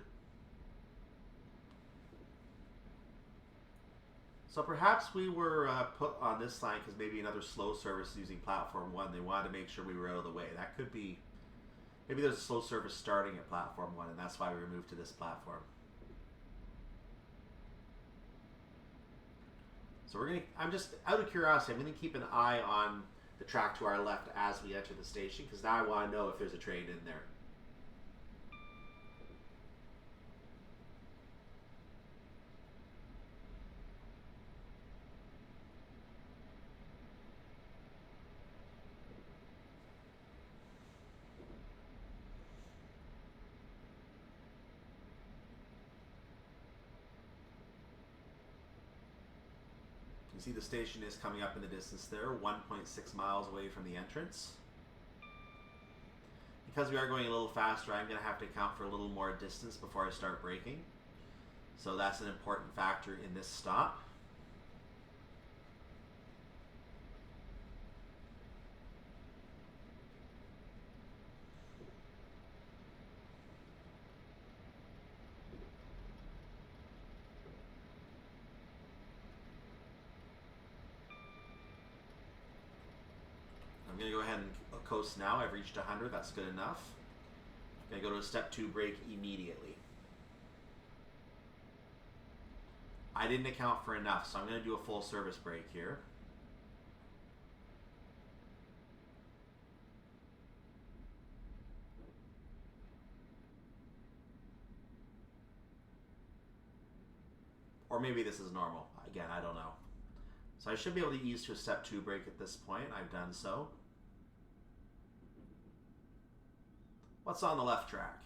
So perhaps we were put on this line because maybe another slow service using platform 1. They wanted to make sure we were out of the way. That could be, maybe there's a slow service starting at platform 1, and that's why we were moved to this platform. So we're gonna, I'm just out of curiosity, I'm gonna keep an eye on the track to our left as we enter the station, because now I want to know if there's a train in there. You see the station is coming up in the distance there, 1.6 miles away from the entrance. Because we are going a little faster, I'm going to have to account for a little more distance before I start braking. So that's an important factor in this stop. I'm going to go ahead and coast now. I've reached 100. That's good enough. I'm going to go to a step 2 brake immediately. I didn't account for enough, so I'm going to do a full service brake here. Or maybe this is normal. Again, I don't know. So I should be able to ease to a step 2 brake at this point. I've done so. What's on the left track?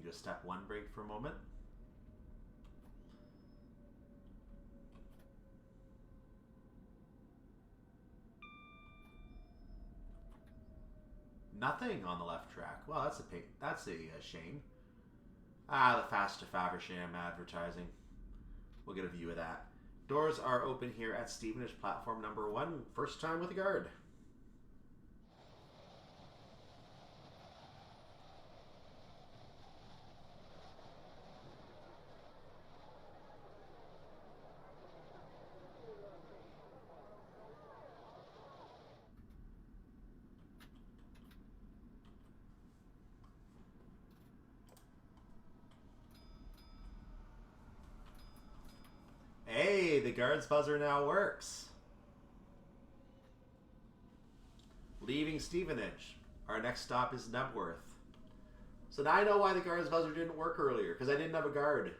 do a step 1 break for a moment. Nothing on the left track. Well, that's a shame. Ah, the Faster Faversham advertising. We'll get a view of that. Doors are open here at Stevenage platform number 1. First time with a guard. Hey, the guard's buzzer now works. Leaving Stevenage. Our next stop is Knebworth. So now I know why the guard's buzzer didn't work earlier, because I didn't have a guard.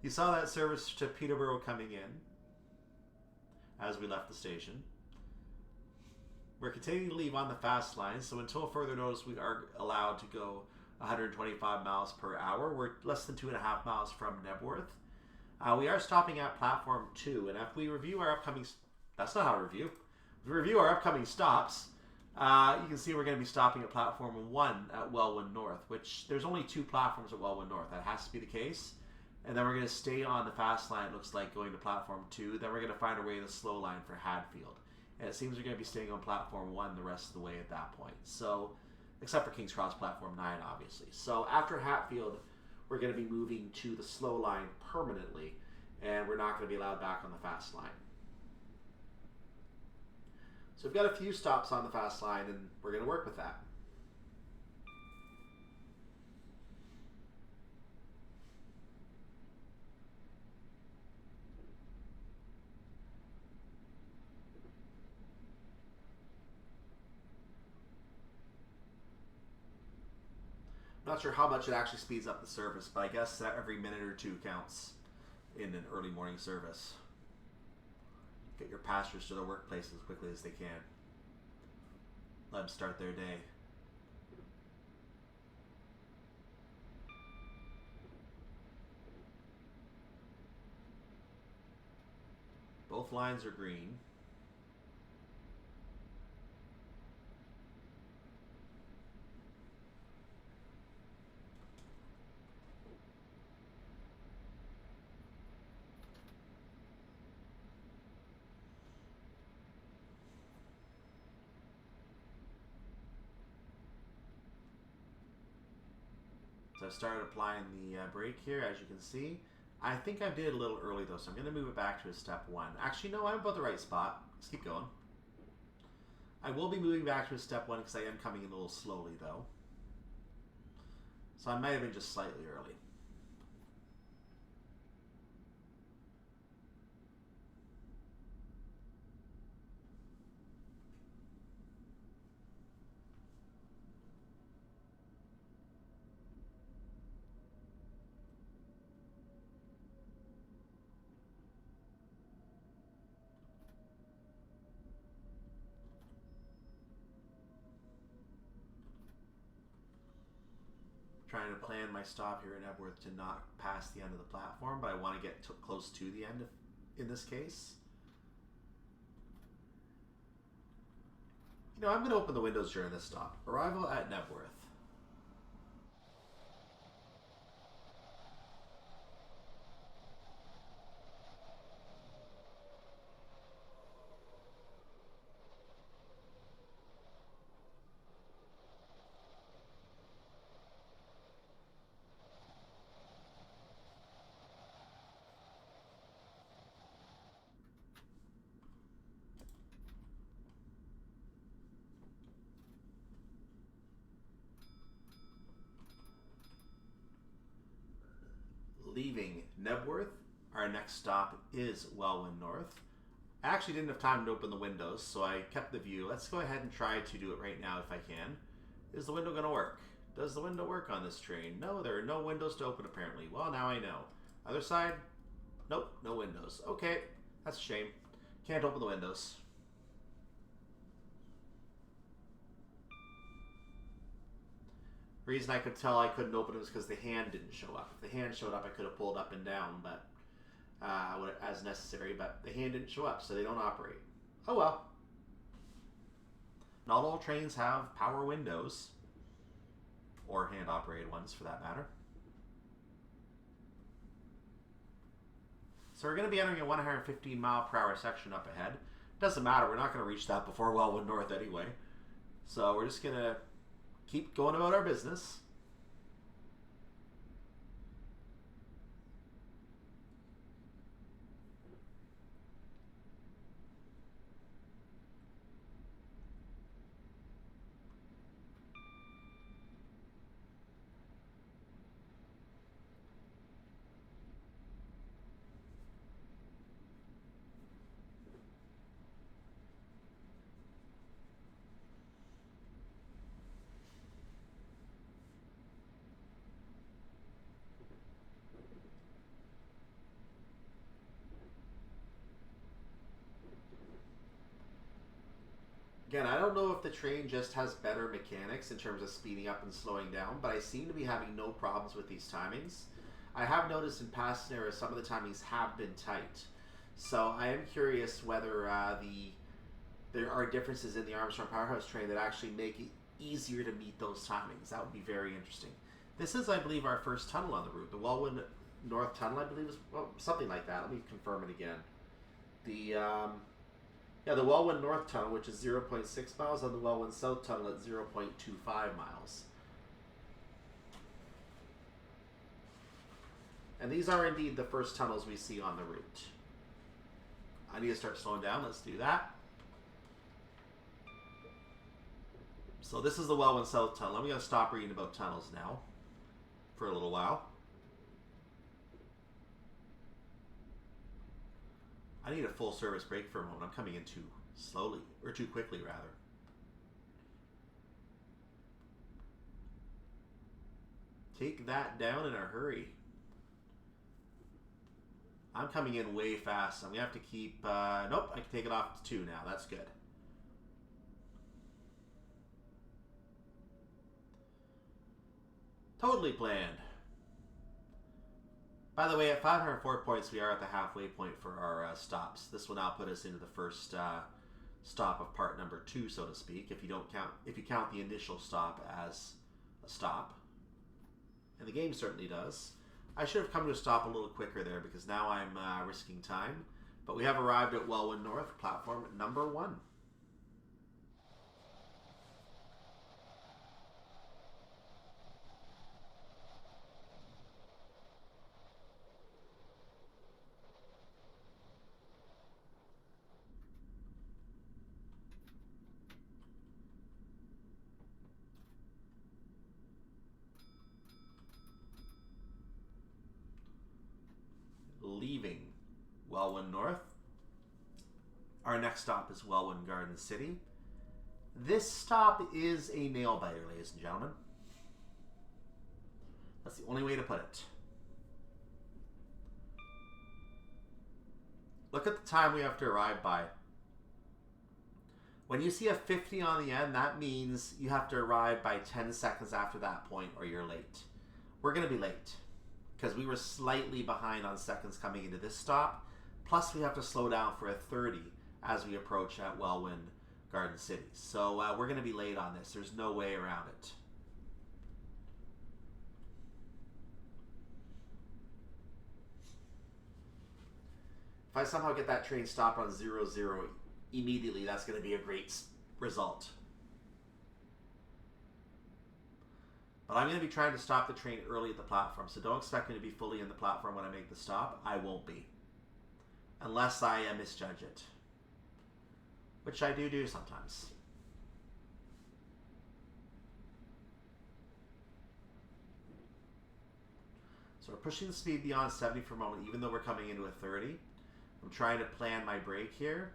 You saw that service to Peterborough coming in as we left the station. We're continuing to leave on the fast line, so until further notice we are allowed to go 125 miles per hour. We're less than 2.5 miles from Knebworth. We are stopping at platform 2, and if we review our upcoming... That's not how we review. If we review our upcoming stops, you can see we're going to be stopping at platform 1 at Welwyn North, which there's only 2 platforms at Welwyn North. That has to be the case. And then we're going to stay on the fast line, it looks like, going to platform 2. Then we're going to find our way to the slow line for Hatfield. And it seems we're going to be staying on platform 1 the rest of the way at that point. So, except for King's Cross platform 9, obviously. So after Hatfield, we're going to be moving to the slow line permanently, and we're not going to be allowed back on the fast line. So we've got a few stops on the fast line, and we're going to work with that. Not sure how much it actually speeds up the service, but I guess that every minute or 2 counts in an early morning service. Get your passengers to their workplace as quickly as they can. Let them start their day. Both lines are green. So I've started applying the brake here, as you can see. I think I did it a little early though, so I'm going to move it back to a step 1. Actually, no, I'm about the right spot. Let's keep going. I will be moving back to a step 1 because I am coming in a little slowly though. So I might have been just slightly early. Trying to plan my stop here in Knebworth to not pass the end of the platform, but I want to get close to the end in this case. You know, I'm going to open the windows during this stop. Arrival at Knebworth. Leaving Knebworth, our next stop is Welwyn North. I actually didn't have time to open the windows, so I kept the view. Let's go ahead and try to do it right now if I can. Is the window going to work? Does the window work on this train? No, there are no windows to open apparently. Well, now I know. Other side? Nope, no windows. Okay, that's a shame. Can't open the windows. The reason I could tell I couldn't open it was because the hand didn't show up. If the hand showed up, I could have pulled up and down, but as necessary. But the hand didn't show up, so they don't operate. Oh well. Not all trains have power windows, or hand-operated ones for that matter. So we're going to be entering a 115 mile per hour section up ahead. Doesn't matter, we're not going to reach that before Welwyn North anyway. So we're just going to keep going about our business. Again, I don't know if the train just has better mechanics in terms of speeding up and slowing down, but I seem to be having no problems with these timings. I have noticed in past scenarios some of the timings have been tight. So I am curious whether there are differences in the Armstrong Powerhouse train that actually make it easier to meet those timings. That would be very interesting. This is, I believe, our first tunnel on the route. The Welwyn North Tunnel, I believe, is something like that. Let me confirm it again. The Welwyn North Tunnel, which is 0.6 miles, and the Welwyn South Tunnel at 0.25 miles. And these are indeed the first tunnels we see on the route. I need to start slowing down. Let's do that. So this is the Welwyn South Tunnel. I'm going to stop reading about tunnels now for a little while. I need a full service brake for a moment. I'm coming in too slowly, or too quickly rather. Take that down in a hurry. I'm coming in way fast. I'm going to have to keep... nope, I can take it off to 2 now. That's good. Totally planned. By the way, at 504 points, we are at the halfway point for our stops. This will now put us into the first stop of part number 2, so to speak. If you count the initial stop as a stop, and the game certainly does. I should have come to a stop a little quicker there because now I'm risking time. But we have arrived at Welwyn North, platform number 1. Leaving Welwyn North. Our next stop is Welwyn Garden City. This stop is a nail biter, ladies and gentlemen. That's the only way to put it. Look at the time we have to arrive by. When you see a 50 on the end, that means you have to arrive by 10 seconds after that point or you're late. We're going to be late because we were slightly behind on seconds coming into this stop. Plus, we have to slow down for a 30 as we approach at Welwyn Garden City. So we're going to be late on this. There's no way around it. If I somehow get that train stopped on 00 immediately, that's going to be a great result. But I'm going to be trying to stop the train early at the platform, so don't expect me to be fully in the platform when I make the stop. I won't be. Unless I misjudge it. Which I do sometimes. So we're pushing the speed beyond 70 for a moment, even though we're coming into a 30. I'm trying to plan my brake here.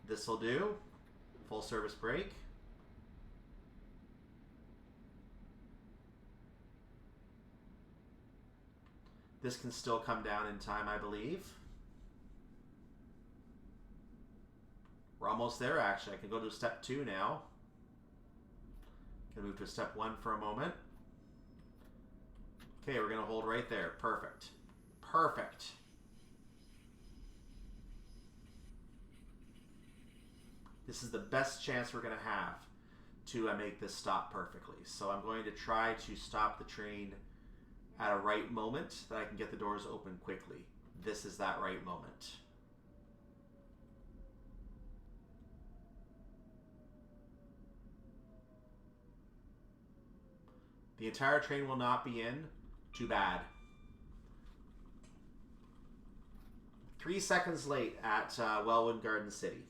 This will do. Full service brake. This can still come down in time, I believe. We're almost there, actually. I can go to step 2 now. Gonna move to step 1 for a moment. Okay, we're gonna hold right there. Perfect. Perfect. This is the best chance we're gonna have to make this stop perfectly. So I'm going to try to stop the train at a right moment that I can get the doors open quickly. This is that right moment. The entire train will not be in. Too bad. 3 seconds late at Welwyn Garden City.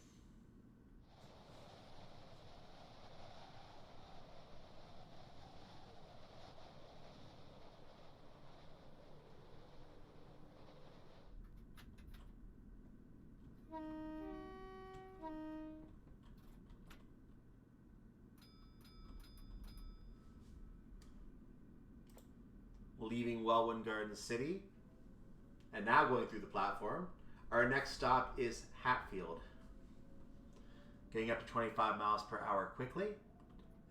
Leaving Welwyn Garden City and now going through the platform. Our next stop is Hatfield. Getting up to 25 miles per hour quickly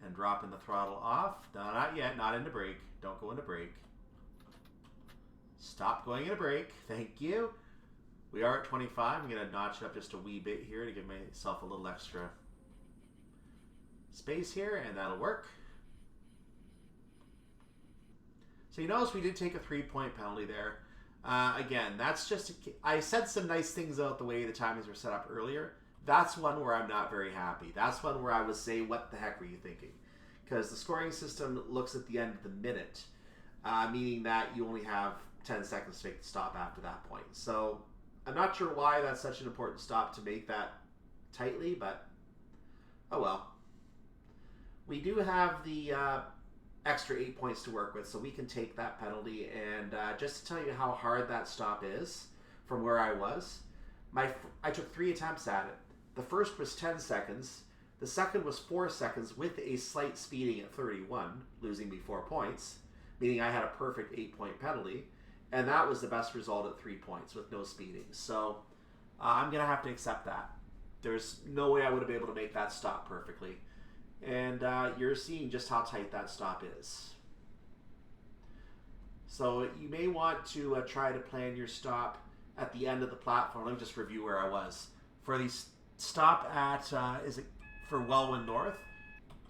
and dropping the throttle off. No, not yet, not into brake. Don't go into brake. Stop going into brake. Thank you. We are at 25. I'm going to notch it up just a wee bit here to give myself a little extra space here, and that'll work. So you notice we did take a 3-point penalty there. Again, that's just, I said some nice things about the way the timings were set up earlier. That's one where I'm not very happy. That's one where I would say, what the heck were you thinking? Because the scoring system looks at the end of the minute, meaning that you only have 10 seconds to make the stop after that point. So I'm not sure why that's such an important stop to make that tightly, but oh well. We do have the extra 8 points to work with, so we can take that penalty. And just to tell you how hard that stop is from where I was, I took 3 attempts at it. The first was 10 seconds. The second was 4 seconds with a slight speeding at 31, losing me 4 points, meaning I had a perfect 8-point penalty. And that was the best result at 3 points with no speeding. So I'm going to have to accept that. There's no way I would have been able to make that stop perfectly. And you're seeing just how tight that stop is. So you may want to try to plan your stop at the end of the platform. Let me just review where I was. For the stop at, is it for Welwyn North?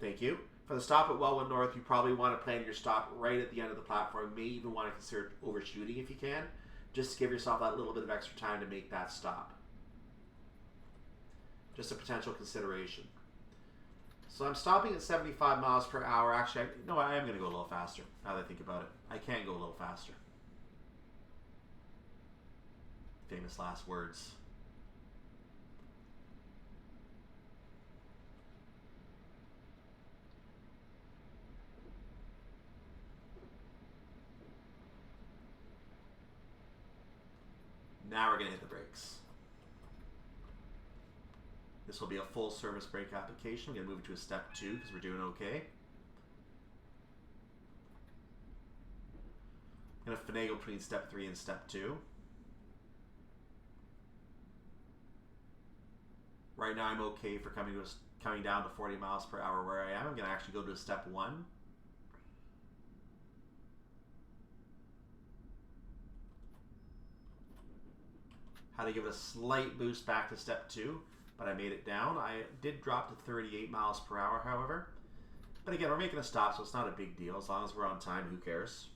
Thank you. For the stop at Welwyn North, you probably want to plan your stop right at the end of the platform. You may even want to consider overshooting if you can, just to give yourself that little bit of extra time to make that stop. Just a potential consideration. So I'm stopping at 75 miles per hour. Actually, no, I am going to go a little faster now that I think about it. I can go a little faster. Famous last words. Now we're going to hit the brakes. This will be a full service brake application. I'm going to move it to a step 2 because we're doing okay. I'm going to finagle between step 3 and step 2. Right now I'm okay for coming down to 40 miles per hour where I am. I'm going to actually go to a step 1. Had to give it a slight boost back to step 2, but I made it down. I did drop to 38 miles per hour, however. But again, we're making a stop, so it's not a big deal. As long as we're on time, who cares?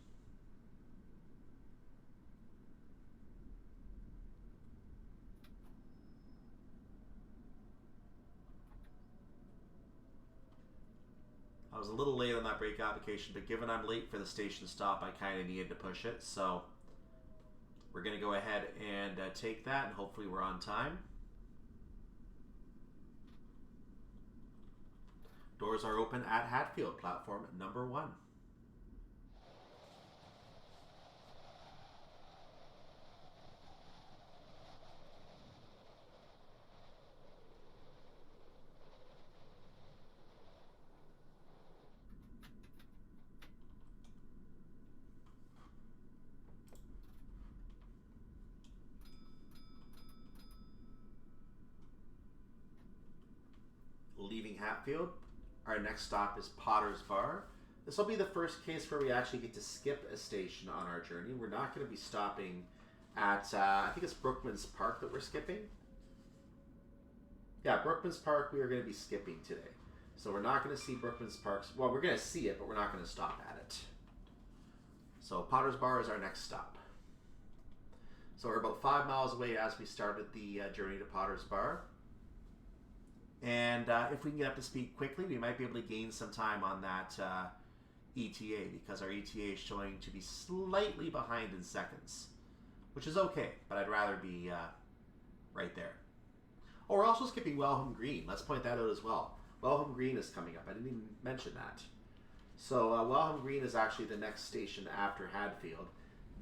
I was a little late on that brake application, but given I'm late for the station stop, I kind of needed to push it. So we're going to go ahead and take that, and hopefully we're on time. Doors are open at Hatfield, platform number 1. Leaving Hatfield, Our next stop is Potter's Bar. This will be the first case where we actually get to skip a station on our journey. We're not going to be stopping at, I think it's Brookman's Park that we're skipping. Yeah, Brookman's Park we are going to be skipping today. So we're not going to see Brookman's Park. Well, we're going to see it, but we're not going to stop at it. So Potter's Bar is our next stop. So we're about 5 miles away as we started the journey to Potter's Bar. And if we can get up to speed quickly, we might be able to gain some time on that ETA, because our ETA is showing to be slightly behind in seconds, which is okay, but I'd rather be right there. Oh, we're also skipping Welwyn Green. Let's point that out as well. Welwyn Green is coming up. I didn't even mention that. So Welwyn Green is actually the next station after Hatfield,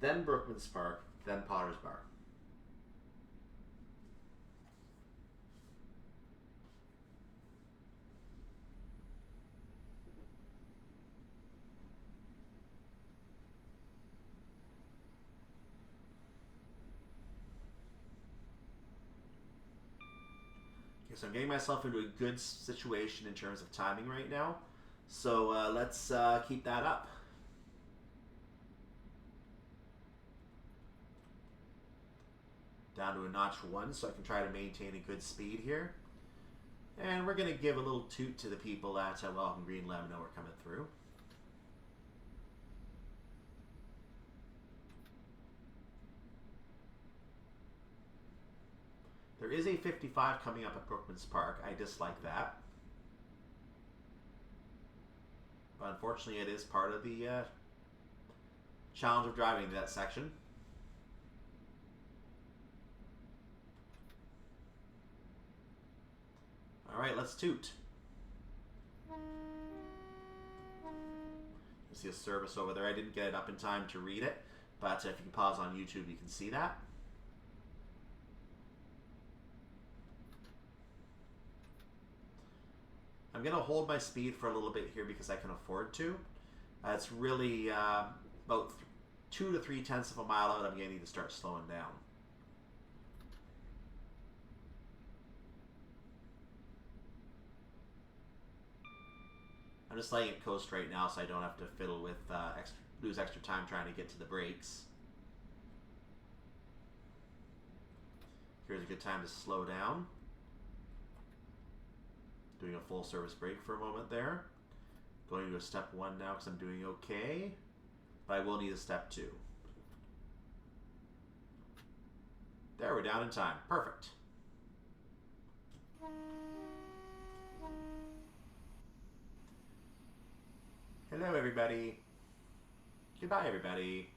then Brookman's Park, then Potter's Bar. So I'm getting myself into a good situation in terms of timing right now. So let's keep that up. Down to a notch 1 so I can try to maintain a good speed here. And we're going to give a little toot to the people at Welwyn Green, let them know we're coming through. There is a 55 coming up at Brookman's Park. I dislike that. But unfortunately, it is part of the challenge of driving that section. All right, let's toot. You see a service over there. I didn't get it up in time to read it, but if you can pause on YouTube, you can see that. I'm going to hold my speed for a little bit here because I can afford to. It's really about 2 to 3 tenths of a mile out. I'm going to need to start slowing down. I'm just letting it coast right now so I don't have to fiddle with, lose extra time trying to get to the brakes. Here's a good time to slow down. Doing a full service brake for a moment there. Going to a step 1 now because I'm doing okay. But I will need a step 2. There, we're down in time. Perfect. Hello, everybody. Goodbye, everybody.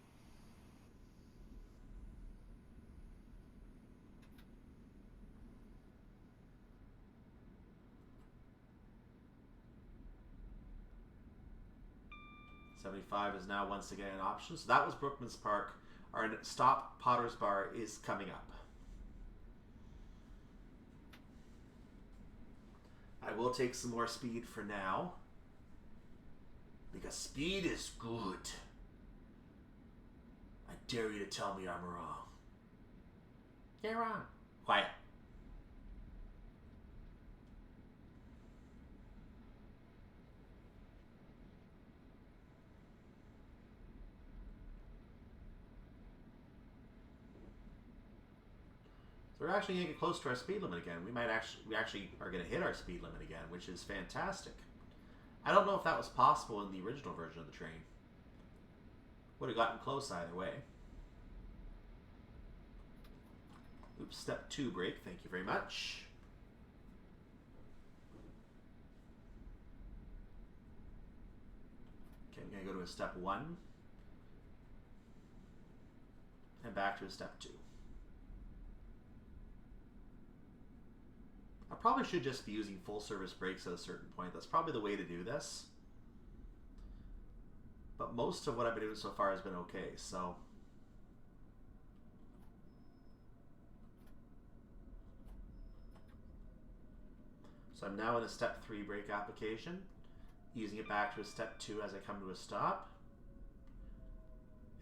$75 is now once again an option. So that was Brookman's Park. Our stop, Potter's Bar, is coming up. I will take some more speed for now, because speed is good. I dare you to tell me I'm wrong. You're wrong. Quiet. We're actually going to get close to our speed limit again. We actually are going to hit our speed limit again, which is fantastic. I don't know if that was possible in the original version of the train. Would have gotten close either way. Oops, step 2 brake. Thank you very much. Okay, I'm going to go to a step 1. And back to a step 2. I probably should just be using full service brakes at a certain point. That's probably the way to do this. But most of what I've been doing so far has been okay, so. So I'm now in a step 3 brake application, easing it back to a step 2 as I come to a stop.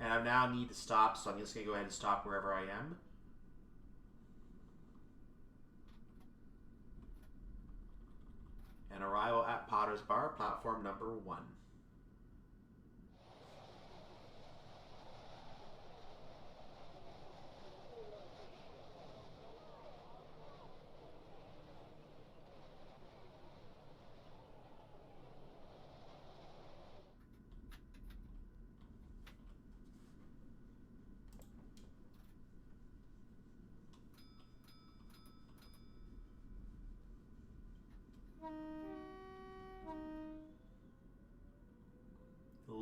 And I now need to stop, so I'm just going to go ahead and stop wherever I am. And and arrival at Potter's Bar, platform number 1.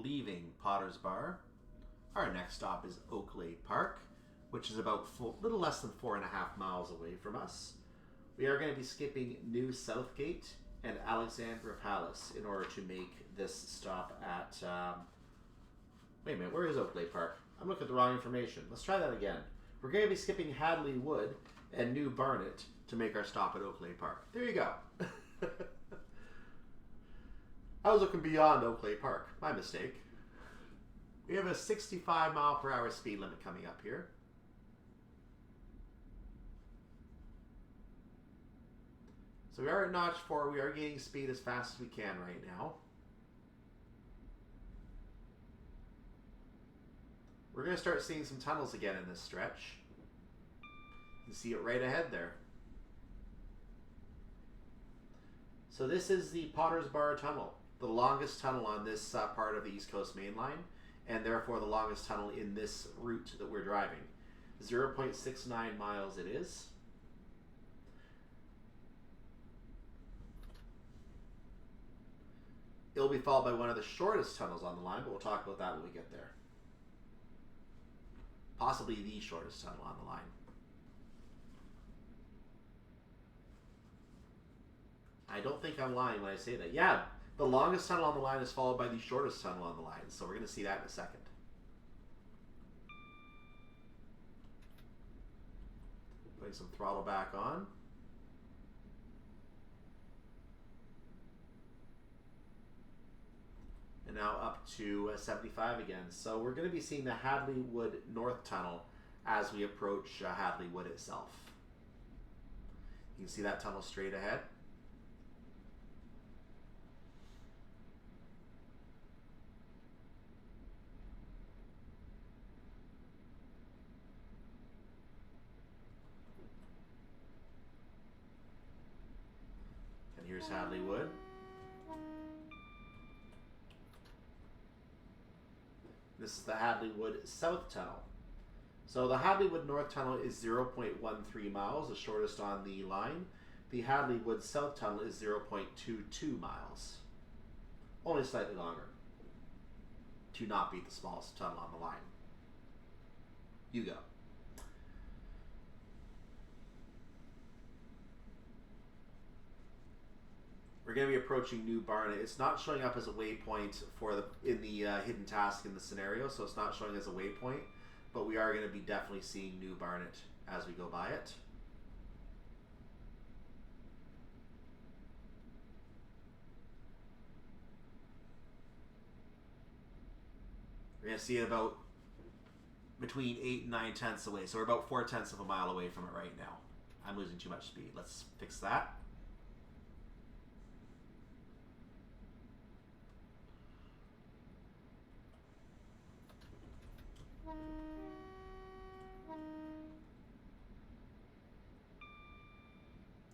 Leaving Potter's Bar, our next stop is Oakleigh Park, which is about a little less than 4.5 miles away from us. We are going to be skipping New Southgate and Alexandra Palace in order to make this stop at... wait a minute, where is Oakleigh Park? I'm looking at the wrong information. Let's try that again. We're going to be skipping Hadley Wood and New Barnet to make our stop at Oakleigh Park. There you go. I was looking beyond Oakleigh Park. My mistake. We have a 65 mile per hour speed limit coming up here. So we are at notch 4. We are gaining speed as fast as we can right now. We're going to start seeing some tunnels again in this stretch. You can see it right ahead there. So this is the Potter's Bar Tunnel, the longest tunnel on this part of the East Coast Main Line, and therefore the longest tunnel in this route that we're driving. 0.69 miles it is. It'll be followed by one of the shortest tunnels on the line, but we'll talk about that when we get there. Possibly the shortest tunnel on the line. I don't think I'm lying when I say that. Yeah, the longest tunnel on the line is followed by the shortest tunnel on the line, so we're going to see that in a second. Putting some throttle back on. And now up to 75 again. So we're going to be seeing the Hadley Wood North Tunnel as we approach Hadley Wood itself. You can see that tunnel straight ahead. And here's Hadley Wood. This is the Hadley Wood South Tunnel. So the Hadley Wood North Tunnel is 0.13 miles, the shortest on the line. The Hadley Wood South Tunnel is 0.22 miles. Only slightly longer to not beat the smallest tunnel on the line. You go. We're going to be approaching New Barnet. It's not showing up as a waypoint in the hidden task in the scenario, so it's not showing as a waypoint, but we are going to be definitely seeing New Barnet as we go by it. We're going to see it about between 8 and 9 tenths away, so we're about 4/10 of a mile away from it right now. I'm losing too much speed. Let's fix that.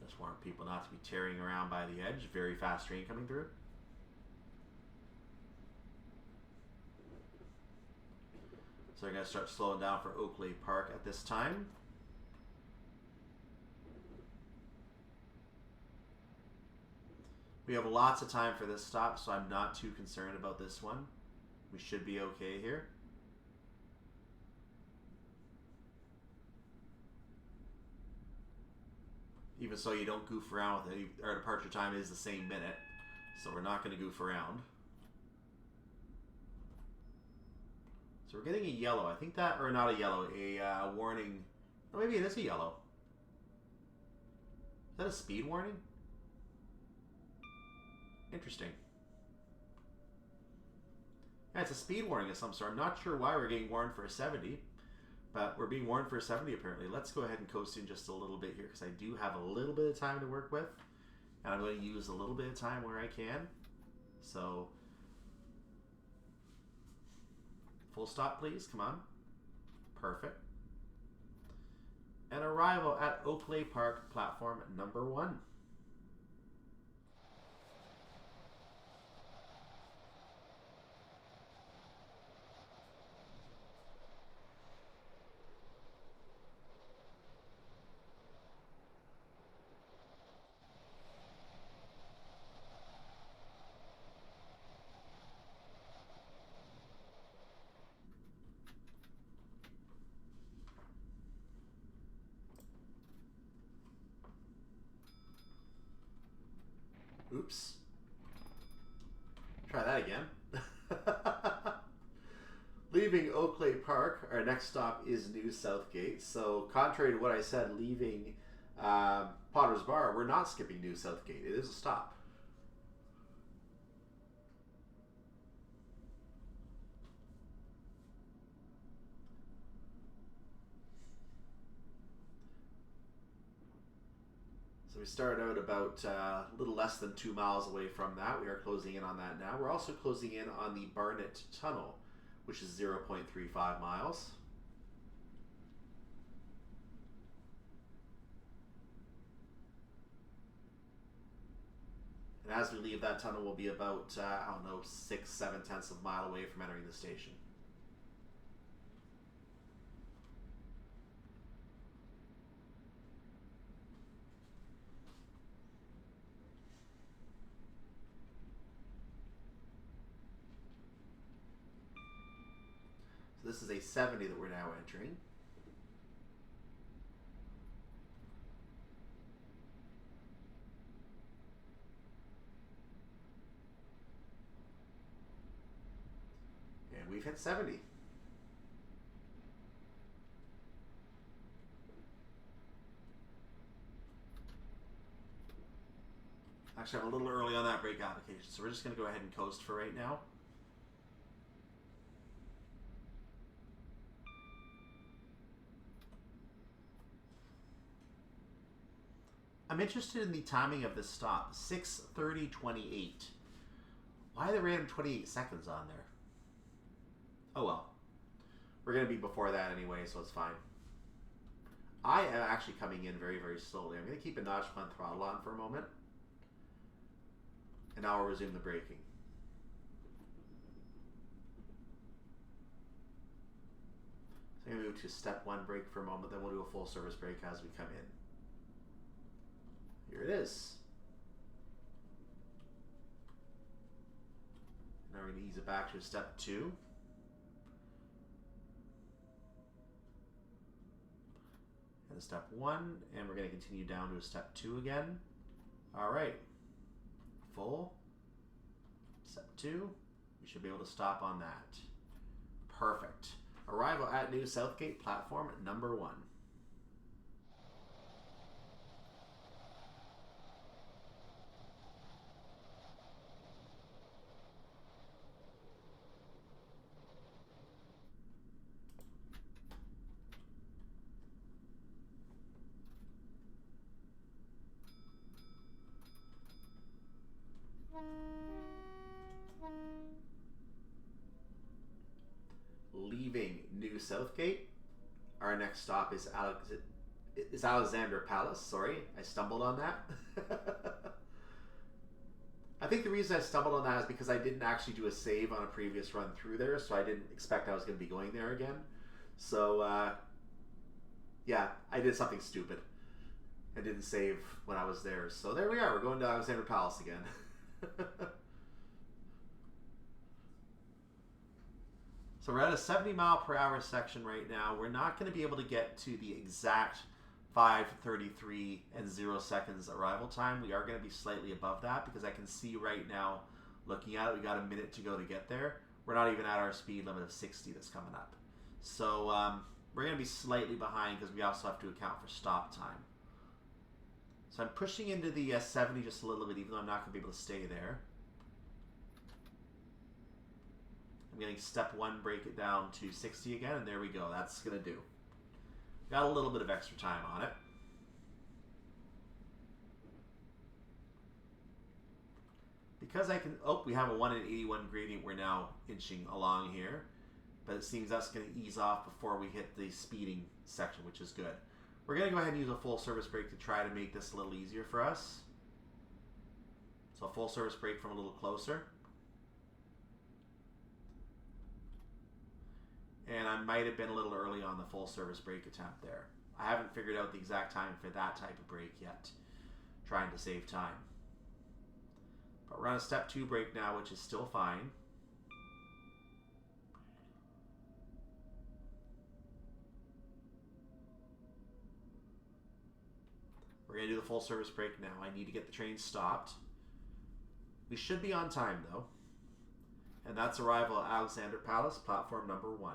Just warn people not to be tearing around by the edge. Very fast train coming through. So we're going to start slowing down for Oakleigh Park at this time. We have lots of time for this stop, so I'm not too concerned about this one. We should be okay here. Even so, you don't goof around with it. Our departure time is the same minute, so we're not going to goof around. So we're getting a yellow. I think that, or not a yellow, a warning. Oh, maybe it is a yellow. Is that a speed warning? Interesting. Yeah, it's a speed warning of some sort. I'm not sure why we're getting warned for a 70. But we're being warned for a 70 apparently. Let's go ahead and coast in just a little bit here because I do have a little bit of time to work with. And I'm going to use a little bit of time where I can. So, full stop, please. Come on. Perfect. And arrival at Oakleigh Park, platform number 1. Oops. Try that again. Leaving Oakleigh Park, our next stop is New Southgate. So, contrary to what I said, leaving Potter's Bar, we're not skipping New Southgate. It is a stop. So we started out about a little less than 2 miles away from that. We are closing in on that now. We're also closing in on the Barnet Tunnel, which is 0.35 miles. And as we leave that tunnel, we'll be about, I don't know, 6-7 tenths of a mile away from entering the station. This is a 70 that we're now entering. And we've hit 70. Actually, I'm a little early on that brake application, so we're just going to go ahead and coast for right now. I'm interested in the timing of this stop. 6:30:28. Why the random 28 seconds on there? Oh well. We're going to be before that anyway, so it's fine. I am actually coming in very, very slowly. I'm going to keep a notch one throttle on for a moment. And now I'll resume the braking. So I'm going to move to step 1 brake for a moment, then we'll do a full service brake as we come in. Here it is. Now we're going to ease it back to step 2. And step 1, and we're going to continue down to a step 2 again. All right. Full. Step 2. We should be able to stop on that. Perfect. Arrival at New Southgate, platform number 1. Leaving New Southgate, our next stop is Alexandra Palace. Sorry, I stumbled on that. I think the reason I stumbled on that is because I didn't actually do a save on a previous run through there, so I didn't expect I was going to be going there again. So, yeah, I did something stupid. I didn't save when I was there. So there we are. We're going to Alexandra Palace again. So we're at a 70 mile per hour section right now. We're not going to be able to get to the exact 5:33 and 0 seconds arrival time. We are going to be slightly above that because I can see right now, looking at it, we got a minute to go to get there. We're not even at our speed limit of 60 that's coming up. So we're going to be slightly behind because we also have to account for stop time. So I'm pushing into the 70 just a little bit, even though I'm not going to be able to stay there. I'm getting step 1, break it down to 60 again, and there we go. That's going to do. Got a little bit of extra time on it. Because I can, oh, we have a 1 in 81 gradient we're now inching along here. But it seems that's going to ease off before we hit the speeding section, which is good. We're going to go ahead and use a full service brake to try to make this a little easier for us. So a full service brake from a little closer. And I might have been a little early on the full service brake attempt there. I haven't figured out the exact time for that type of brake yet, trying to save time. But we're on a step 2 brake now, which is still fine. We're going to do the full service brake now. I need to get the train stopped. We should be on time though. And that's arrival at Alexander Palace, platform number 1.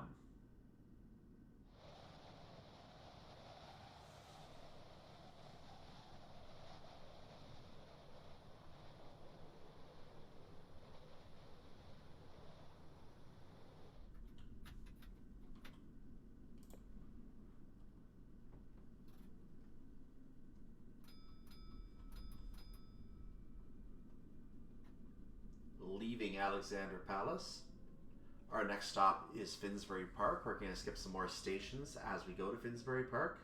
Leaving Alexander Palace. Our next stop is Finsbury Park. We're going to skip some more stations as we go to Finsbury Park.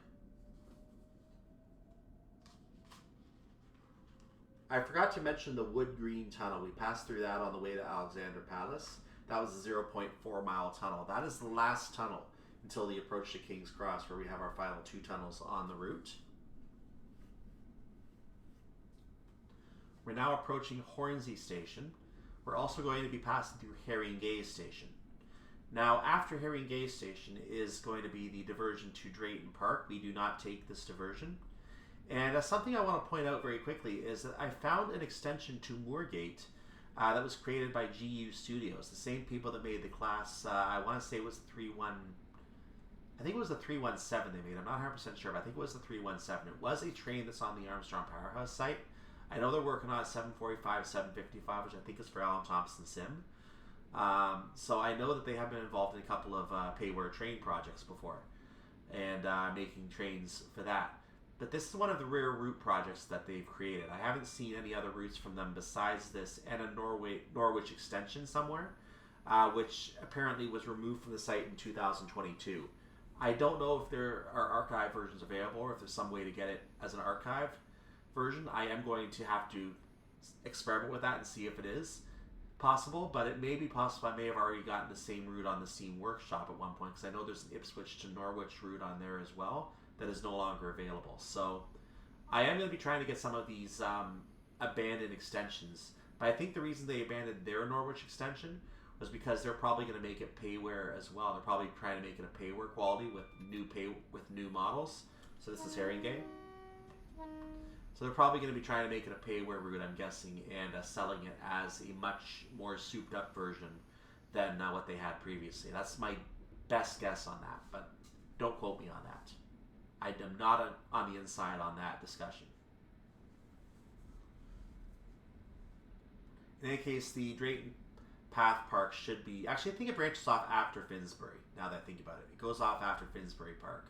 I forgot to mention the Wood Green Tunnel. We passed through that on the way to Alexander Palace. That was a 0.4 mile tunnel. That is the last tunnel until the approach to King's Cross, where we have our final 2 tunnels on the route. We're now approaching Hornsey Station. We're also going to be passing through Haringey Station. Now, after Haringey Station is going to be the diversion to Drayton Park. We do not take this diversion. And something I want to point out very quickly is that I found an extension to Moorgate that was created by GU Studios, the same people that made the class, I want to say it was the 317 they made. I'm not 100% sure, but I think it was the 317. It was a train that's on the Armstrong Powerhouse site. I know they're working on a 745, 755, which I think is for Alan Thompson Sim. So I know that they have been involved in a couple of payware train projects before and making trains for that. But this is one of the rare route projects that they've created. I haven't seen any other routes from them besides this and a Norwich extension somewhere, which apparently was removed from the site in 2022. I don't know if there are archive versions available or if there's some way to get it as an archive version. I am going to have to experiment with that and see if it is possible, but it may be possible. I may have already gotten the same route on the Steam Workshop at one point, because I know there's an Ipswich to Norwich route on there as well that is no longer available. So I am going to be trying to get some of these abandoned extensions, but I think the reason they abandoned their Norwich extension was because they're probably going to make it payware as well. They're probably trying to make it a payware quality with new models. So this is Haringey. So they're probably going to be trying to make it a payware route, I'm guessing, and selling it as a much more souped up version than what they had previously. That's my best guess on that, but don't quote me on that. I am not on the inside on that discussion. In any case, the Drayton Path Park should be... Actually, I think it branches off after Finsbury, now that I think about it. It goes off after Finsbury Park.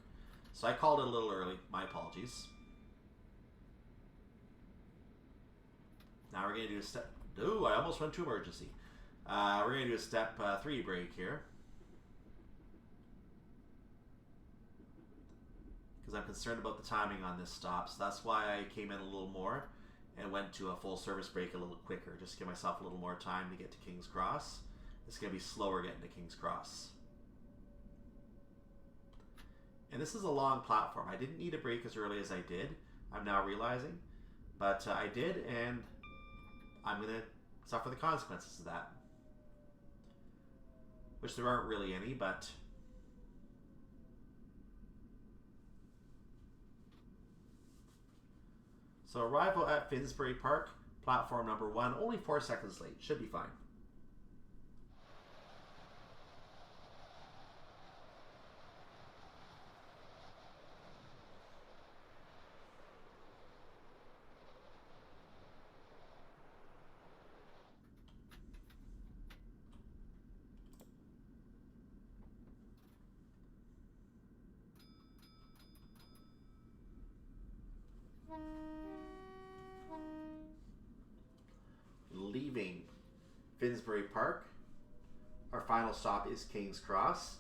So I called it a little early. My apologies. Now we're going to do a step... Ooh, I almost went to emergency. We're going to do a step 3 break here. Because I'm concerned about the timing on this stop. So that's why I came in a little more and went to a full service break a little quicker. Just to give myself a little more time to get to King's Cross. It's going to be slower getting to King's Cross. And this is a long platform. I didn't need a break as early as I did. I'm now realizing. But I did, and I'm going to suffer the consequences of that. Which there aren't really any, but... So arrival at Finsbury Park, platform number 1, only 4 seconds late. Should be fine. Leaving Finsbury Park. Our final stop is King's Cross.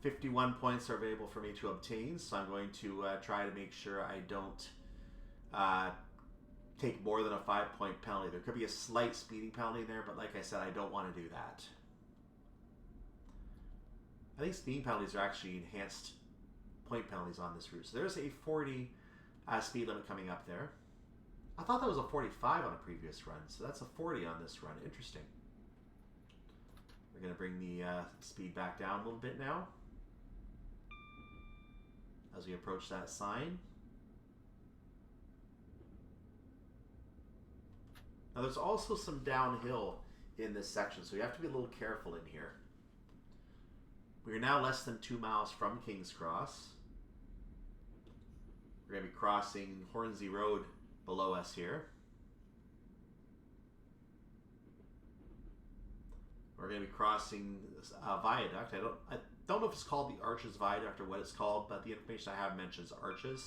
51 points are available for me to obtain, so I'm going to try to make sure I don't take more than a 5-point penalty. There could be a slight speeding penalty there, but like I said, I don't want to do that. I think speeding penalties are actually enhanced point penalties on this route. So there's a 40 speed limit coming up there. I thought that was a 45 on a previous run, so that's a 40 on this run. Interesting. We're going to bring the speed back down a little bit now as we approach that sign. Now there's also some downhill in this section, so you have to be a little careful in here. We are now less than 2 miles from King's Cross. We're going to be crossing Hornsey Road below us here. We're going to be crossing a viaduct. I don't know if it's called the Arches Viaduct or what it's called, but the information I have mentions arches.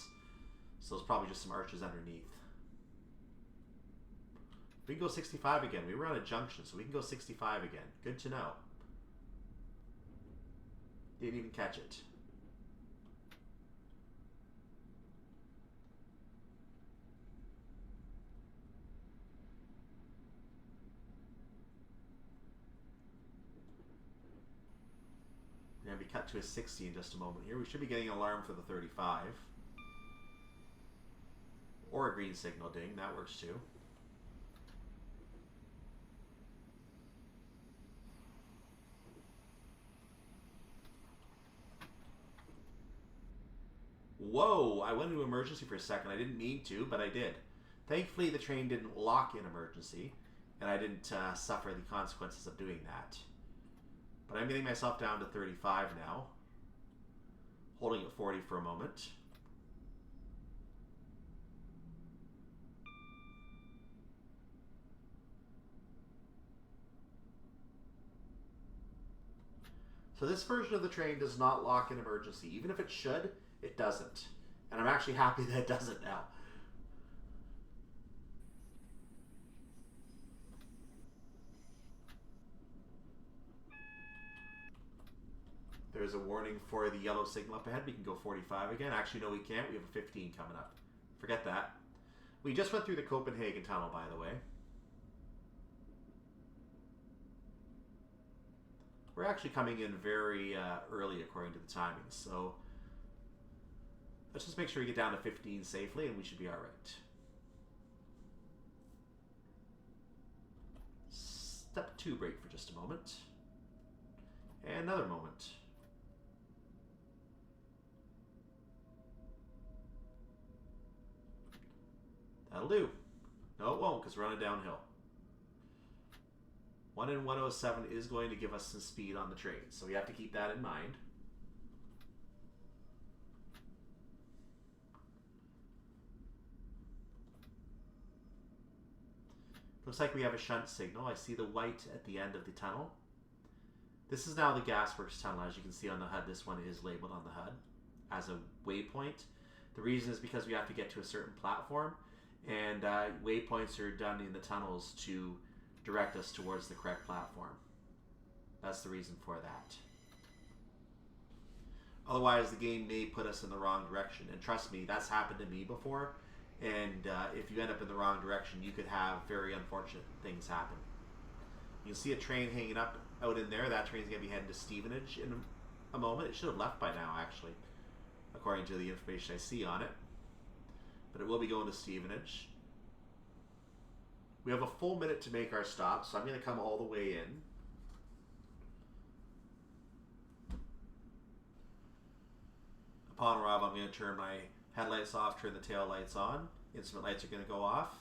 So it's probably just some arches underneath. We can go 65 again. We were on a junction, so we can go 65 again. Good to know. Didn't even catch it. We're going to be cut to a 60 in just a moment here. We should be getting an alarm for the 35. Or a green signal ding. That works too. Whoa, I went into emergency for a second. I didn't mean to, but I did. Thankfully, the train didn't lock in emergency, and I didn't suffer the consequences of doing that. But I'm getting myself down to 35 now, holding at 40 for a moment. So this version of the train does not lock in emergency. Even if it should, it doesn't. And I'm actually happy that it doesn't now. There's a warning for the yellow signal up ahead. We can go 45 again. Actually, no, we can't. We have a 15 coming up. Forget that. We just went through the Copenhagen Tunnel, by the way. We're actually coming in very early according to the timing, so let's just make sure we get down to 15 safely and we should be alright. Step 2 brake for just a moment. And another moment. That'll do. No, it won't, because we're on a downhill. 1 in 107 is going to give us some speed on the train, so we have to keep that in mind. Looks like we have a shunt signal. I see the white at the end of the tunnel. This is now the Gasworks Tunnel. As you can see on the HUD, this one is labeled on the HUD as a waypoint. The reason is because we have to get to a certain platform, and waypoints are done in the tunnels to direct us towards the correct platform. That's the reason for that. Otherwise, the game may put us in the wrong direction. And trust me, that's happened to me before. And if you end up in the wrong direction, you could have very unfortunate things happen. You can see a train hanging up out in there. That train's going to be heading to Stevenage in a moment. It should have left by now, actually, according to the information I see on it. But it will be going to Stevenage. We have a full minute to make our stop, so I'm going to come all the way in. Upon arrival, I'm going to turn my headlights off, turn the tail lights on. Instrument lights are going to go off.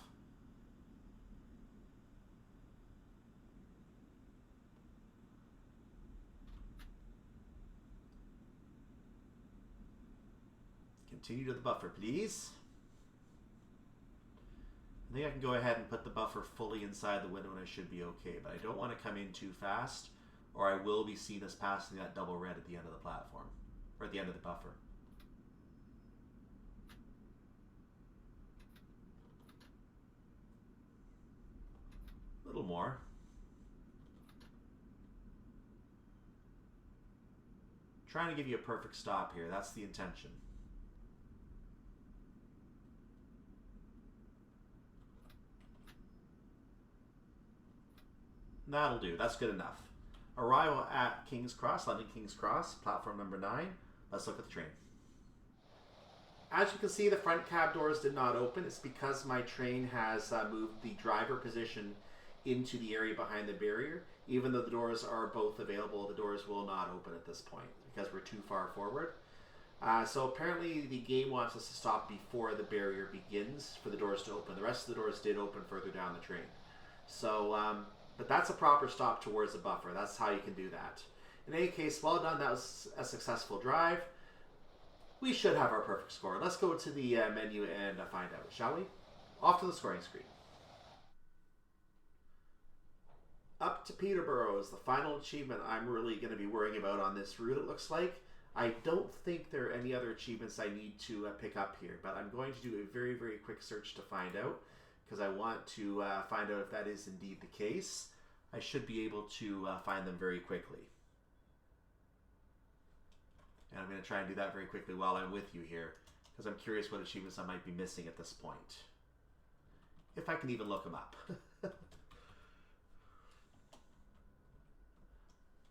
Continue to the buffer, please. I think I can go ahead and put the buffer fully inside the window and I should be okay, but I don't want to come in too fast or I will be seen as passing that double red at the end of the platform, or at the end of the buffer. little more. Trying to give you a perfect stop here. That's the intention. That'll do. That's good enough. Arrival at King's Cross, London King's Cross, platform number 9. Let's look at the train. As you can see, the front cab doors did not open. It's because my train has moved the driver position into the area behind the barrier. Even though the doors are both available, the doors will not open at this point because we're too far forward. So apparently the game wants us to stop before the barrier begins for the doors to open. The rest of the doors did open further down the train. So, but that's a proper stop towards the buffer. That's how you can do that. In any case, well done. That was a successful drive. We should have our perfect score. Let's go to the menu and find out, shall we? Off to the scoring screen. Up to Peterborough is the final achievement I'm really going to be worrying about on this route, it looks like. I don't think there are any other achievements I need to pick up here, but I'm going to do a very, very quick search to find out, because I want to find out if that is indeed the case. I should be able to find them very quickly. And I'm going to try and do that very quickly while I'm with you here, because I'm curious what achievements I might be missing at this point. If I can even look them up.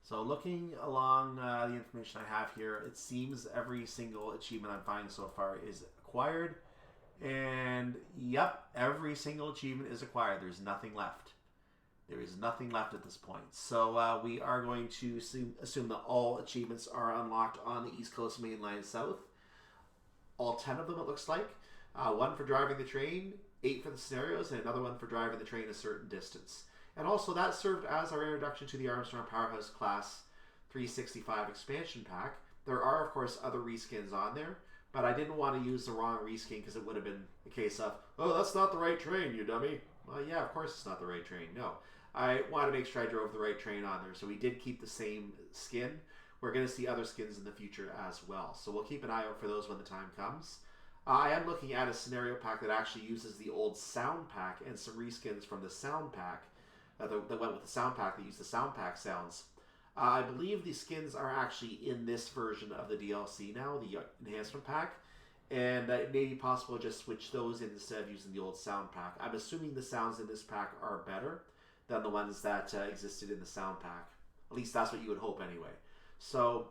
So looking along the information I have here, it seems every single achievement I'm finding so far is acquired. And yep, every single achievement is acquired. There's nothing left. There is nothing left at this point. So we are going to assume that all achievements are unlocked on the East Coast Main Line South. All 10 of them, it looks like. 1 for driving the train, 8 for the scenarios, and another one for driving the train a certain distance. And also that served as our introduction to the Armstrong Powerhouse Class 365 expansion pack. There are, of course, other reskins on there, but I didn't want to use the wrong reskin because it would have been a case of, oh, that's not the right train, you dummy. Well, yeah, of course it's not the right train. No. I wanted to make sure I drove the right train on there, so we did keep the same skin. We're going to see other skins in the future as well, so we'll keep an eye out for those when the time comes. I am looking at a scenario pack that actually uses the old sound pack and some reskins from the sound pack that went with the sound pack, that used the sound pack sounds. I believe the skins are actually in this version of the DLC now, the enhancement pack, and it may be possible to just switch those in instead of using the old sound pack. I'm assuming the sounds in this pack are better than the ones that existed in the sound pack. At least that's what you would hope anyway. So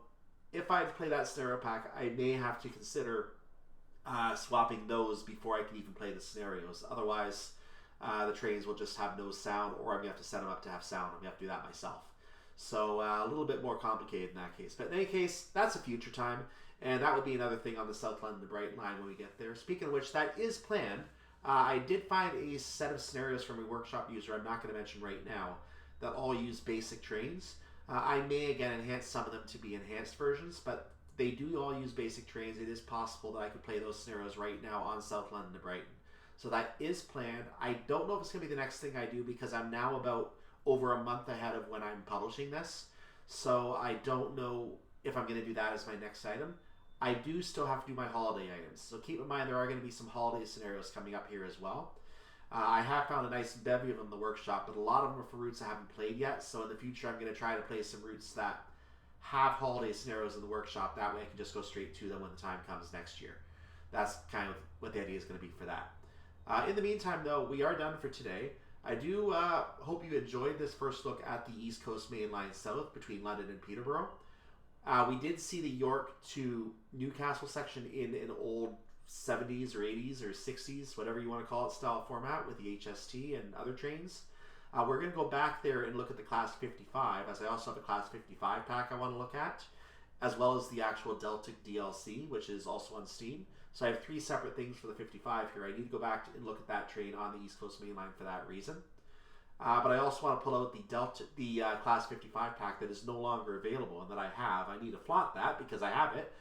if I play that scenario pack, I may have to consider swapping those before I can even play the scenarios. Otherwise, the trains will just have no sound, or I'm going to have to set them up to have sound. I'm going to have to do that myself. So a little bit more complicated in that case. But in any case, that's a future time, and that would be another thing on the South London to Brighton line when we get there. Speaking of which, that is planned. I did find a set of scenarios from a workshop user I'm not going to mention right now that all use basic trains. I may again enhance some of them to be enhanced versions, but they do all use basic trains. It is possible that I could play those scenarios right now on South London to Brighton. So that is planned. I don't know if it's going to be the next thing I do because I'm now about over a month ahead of when I'm publishing this. So I don't know if I'm going to do that as my next item. I do still have to do my holiday items. So keep in mind there are going to be some holiday scenarios coming up here as well. I have found a nice bevy of them in the workshop, but a lot of them are for routes I haven't played yet. So in the future I'm going to try to play some routes that have holiday scenarios in the workshop. That way I can just go straight to them when the time comes next year. That's kind of what the idea is going to be for that. In the meantime, though, we are done for today. I do hope you enjoyed this first look at the East Coast Main Line South between London and Peterborough. We did see the York to Newcastle section in an old 70s or 80s or 60s, whatever you want to call it, style format with the HST and other trains. We're going to go back there and look at the Class 55, as I also have a Class 55 pack I want to look at, as well as the actual Delta DLC, which is also on Steam. So I have 3 separate things for the 55 here. I need to go back and look at that train on the East Coast Main Line for that reason. But I also want to pull out the Class 55 pack that is no longer available and that I have. I need to flaunt that because I have it.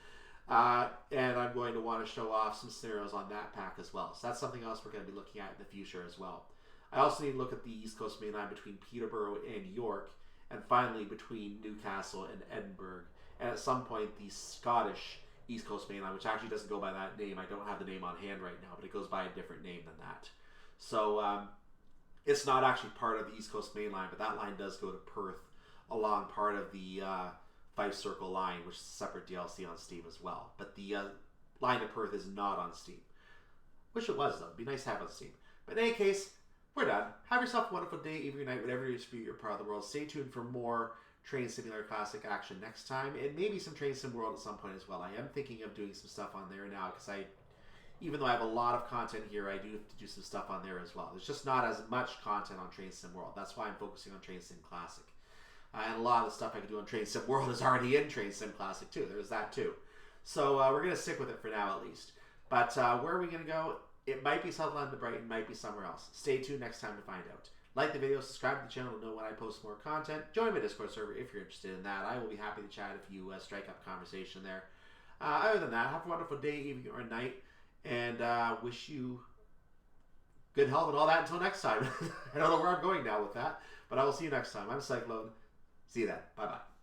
And I'm going to want to show off some scenarios on that pack as well. So that's something else we're going to be looking at in the future as well. I also need to look at the East Coast Main Line between Peterborough and York, and finally between Newcastle and Edinburgh. And at some point, the Scottish East Coast Main Line, which actually doesn't go by that name. I don't have the name on hand right now, but it goes by a different name than that. So It's not actually part of the East Coast Main Line, but that line does go to Perth along part of the Fife Circle line, which is a separate DLC on Steam as well. But the line to Perth is not on Steam. Wish it was, though. It'd be nice to have on Steam. But in any case, we're done. Have yourself a wonderful day, evening, night, whatever it is for you, your part of the world. Stay tuned for more Train Simulator Classic action next time, and maybe some Train Sim World at some point as well. I am thinking of doing some stuff on there now, because even though I have a lot of content here, I do have to do some stuff on there as well. There's just not as much content on Train Sim World. That's why I'm focusing on Train Sim Classic. And a lot of the stuff I can do on Train Sim World is already in Train Sim Classic too. There's that too. So we're going to stick with it for now at least. But where are we going to go? It might be South London to Brighton, it might be somewhere else. Stay tuned next time to find out. Like the video, subscribe to the channel to know when I post more content. Join my Discord server if you're interested in that. I will be happy to chat if you strike up a conversation there. Other than that, have a wonderful day, evening, or night. And wish you good health and all that until next time. I don't know where I'm going now with that, but I will see you next time. I'm Cyclone. See you then. Bye-bye.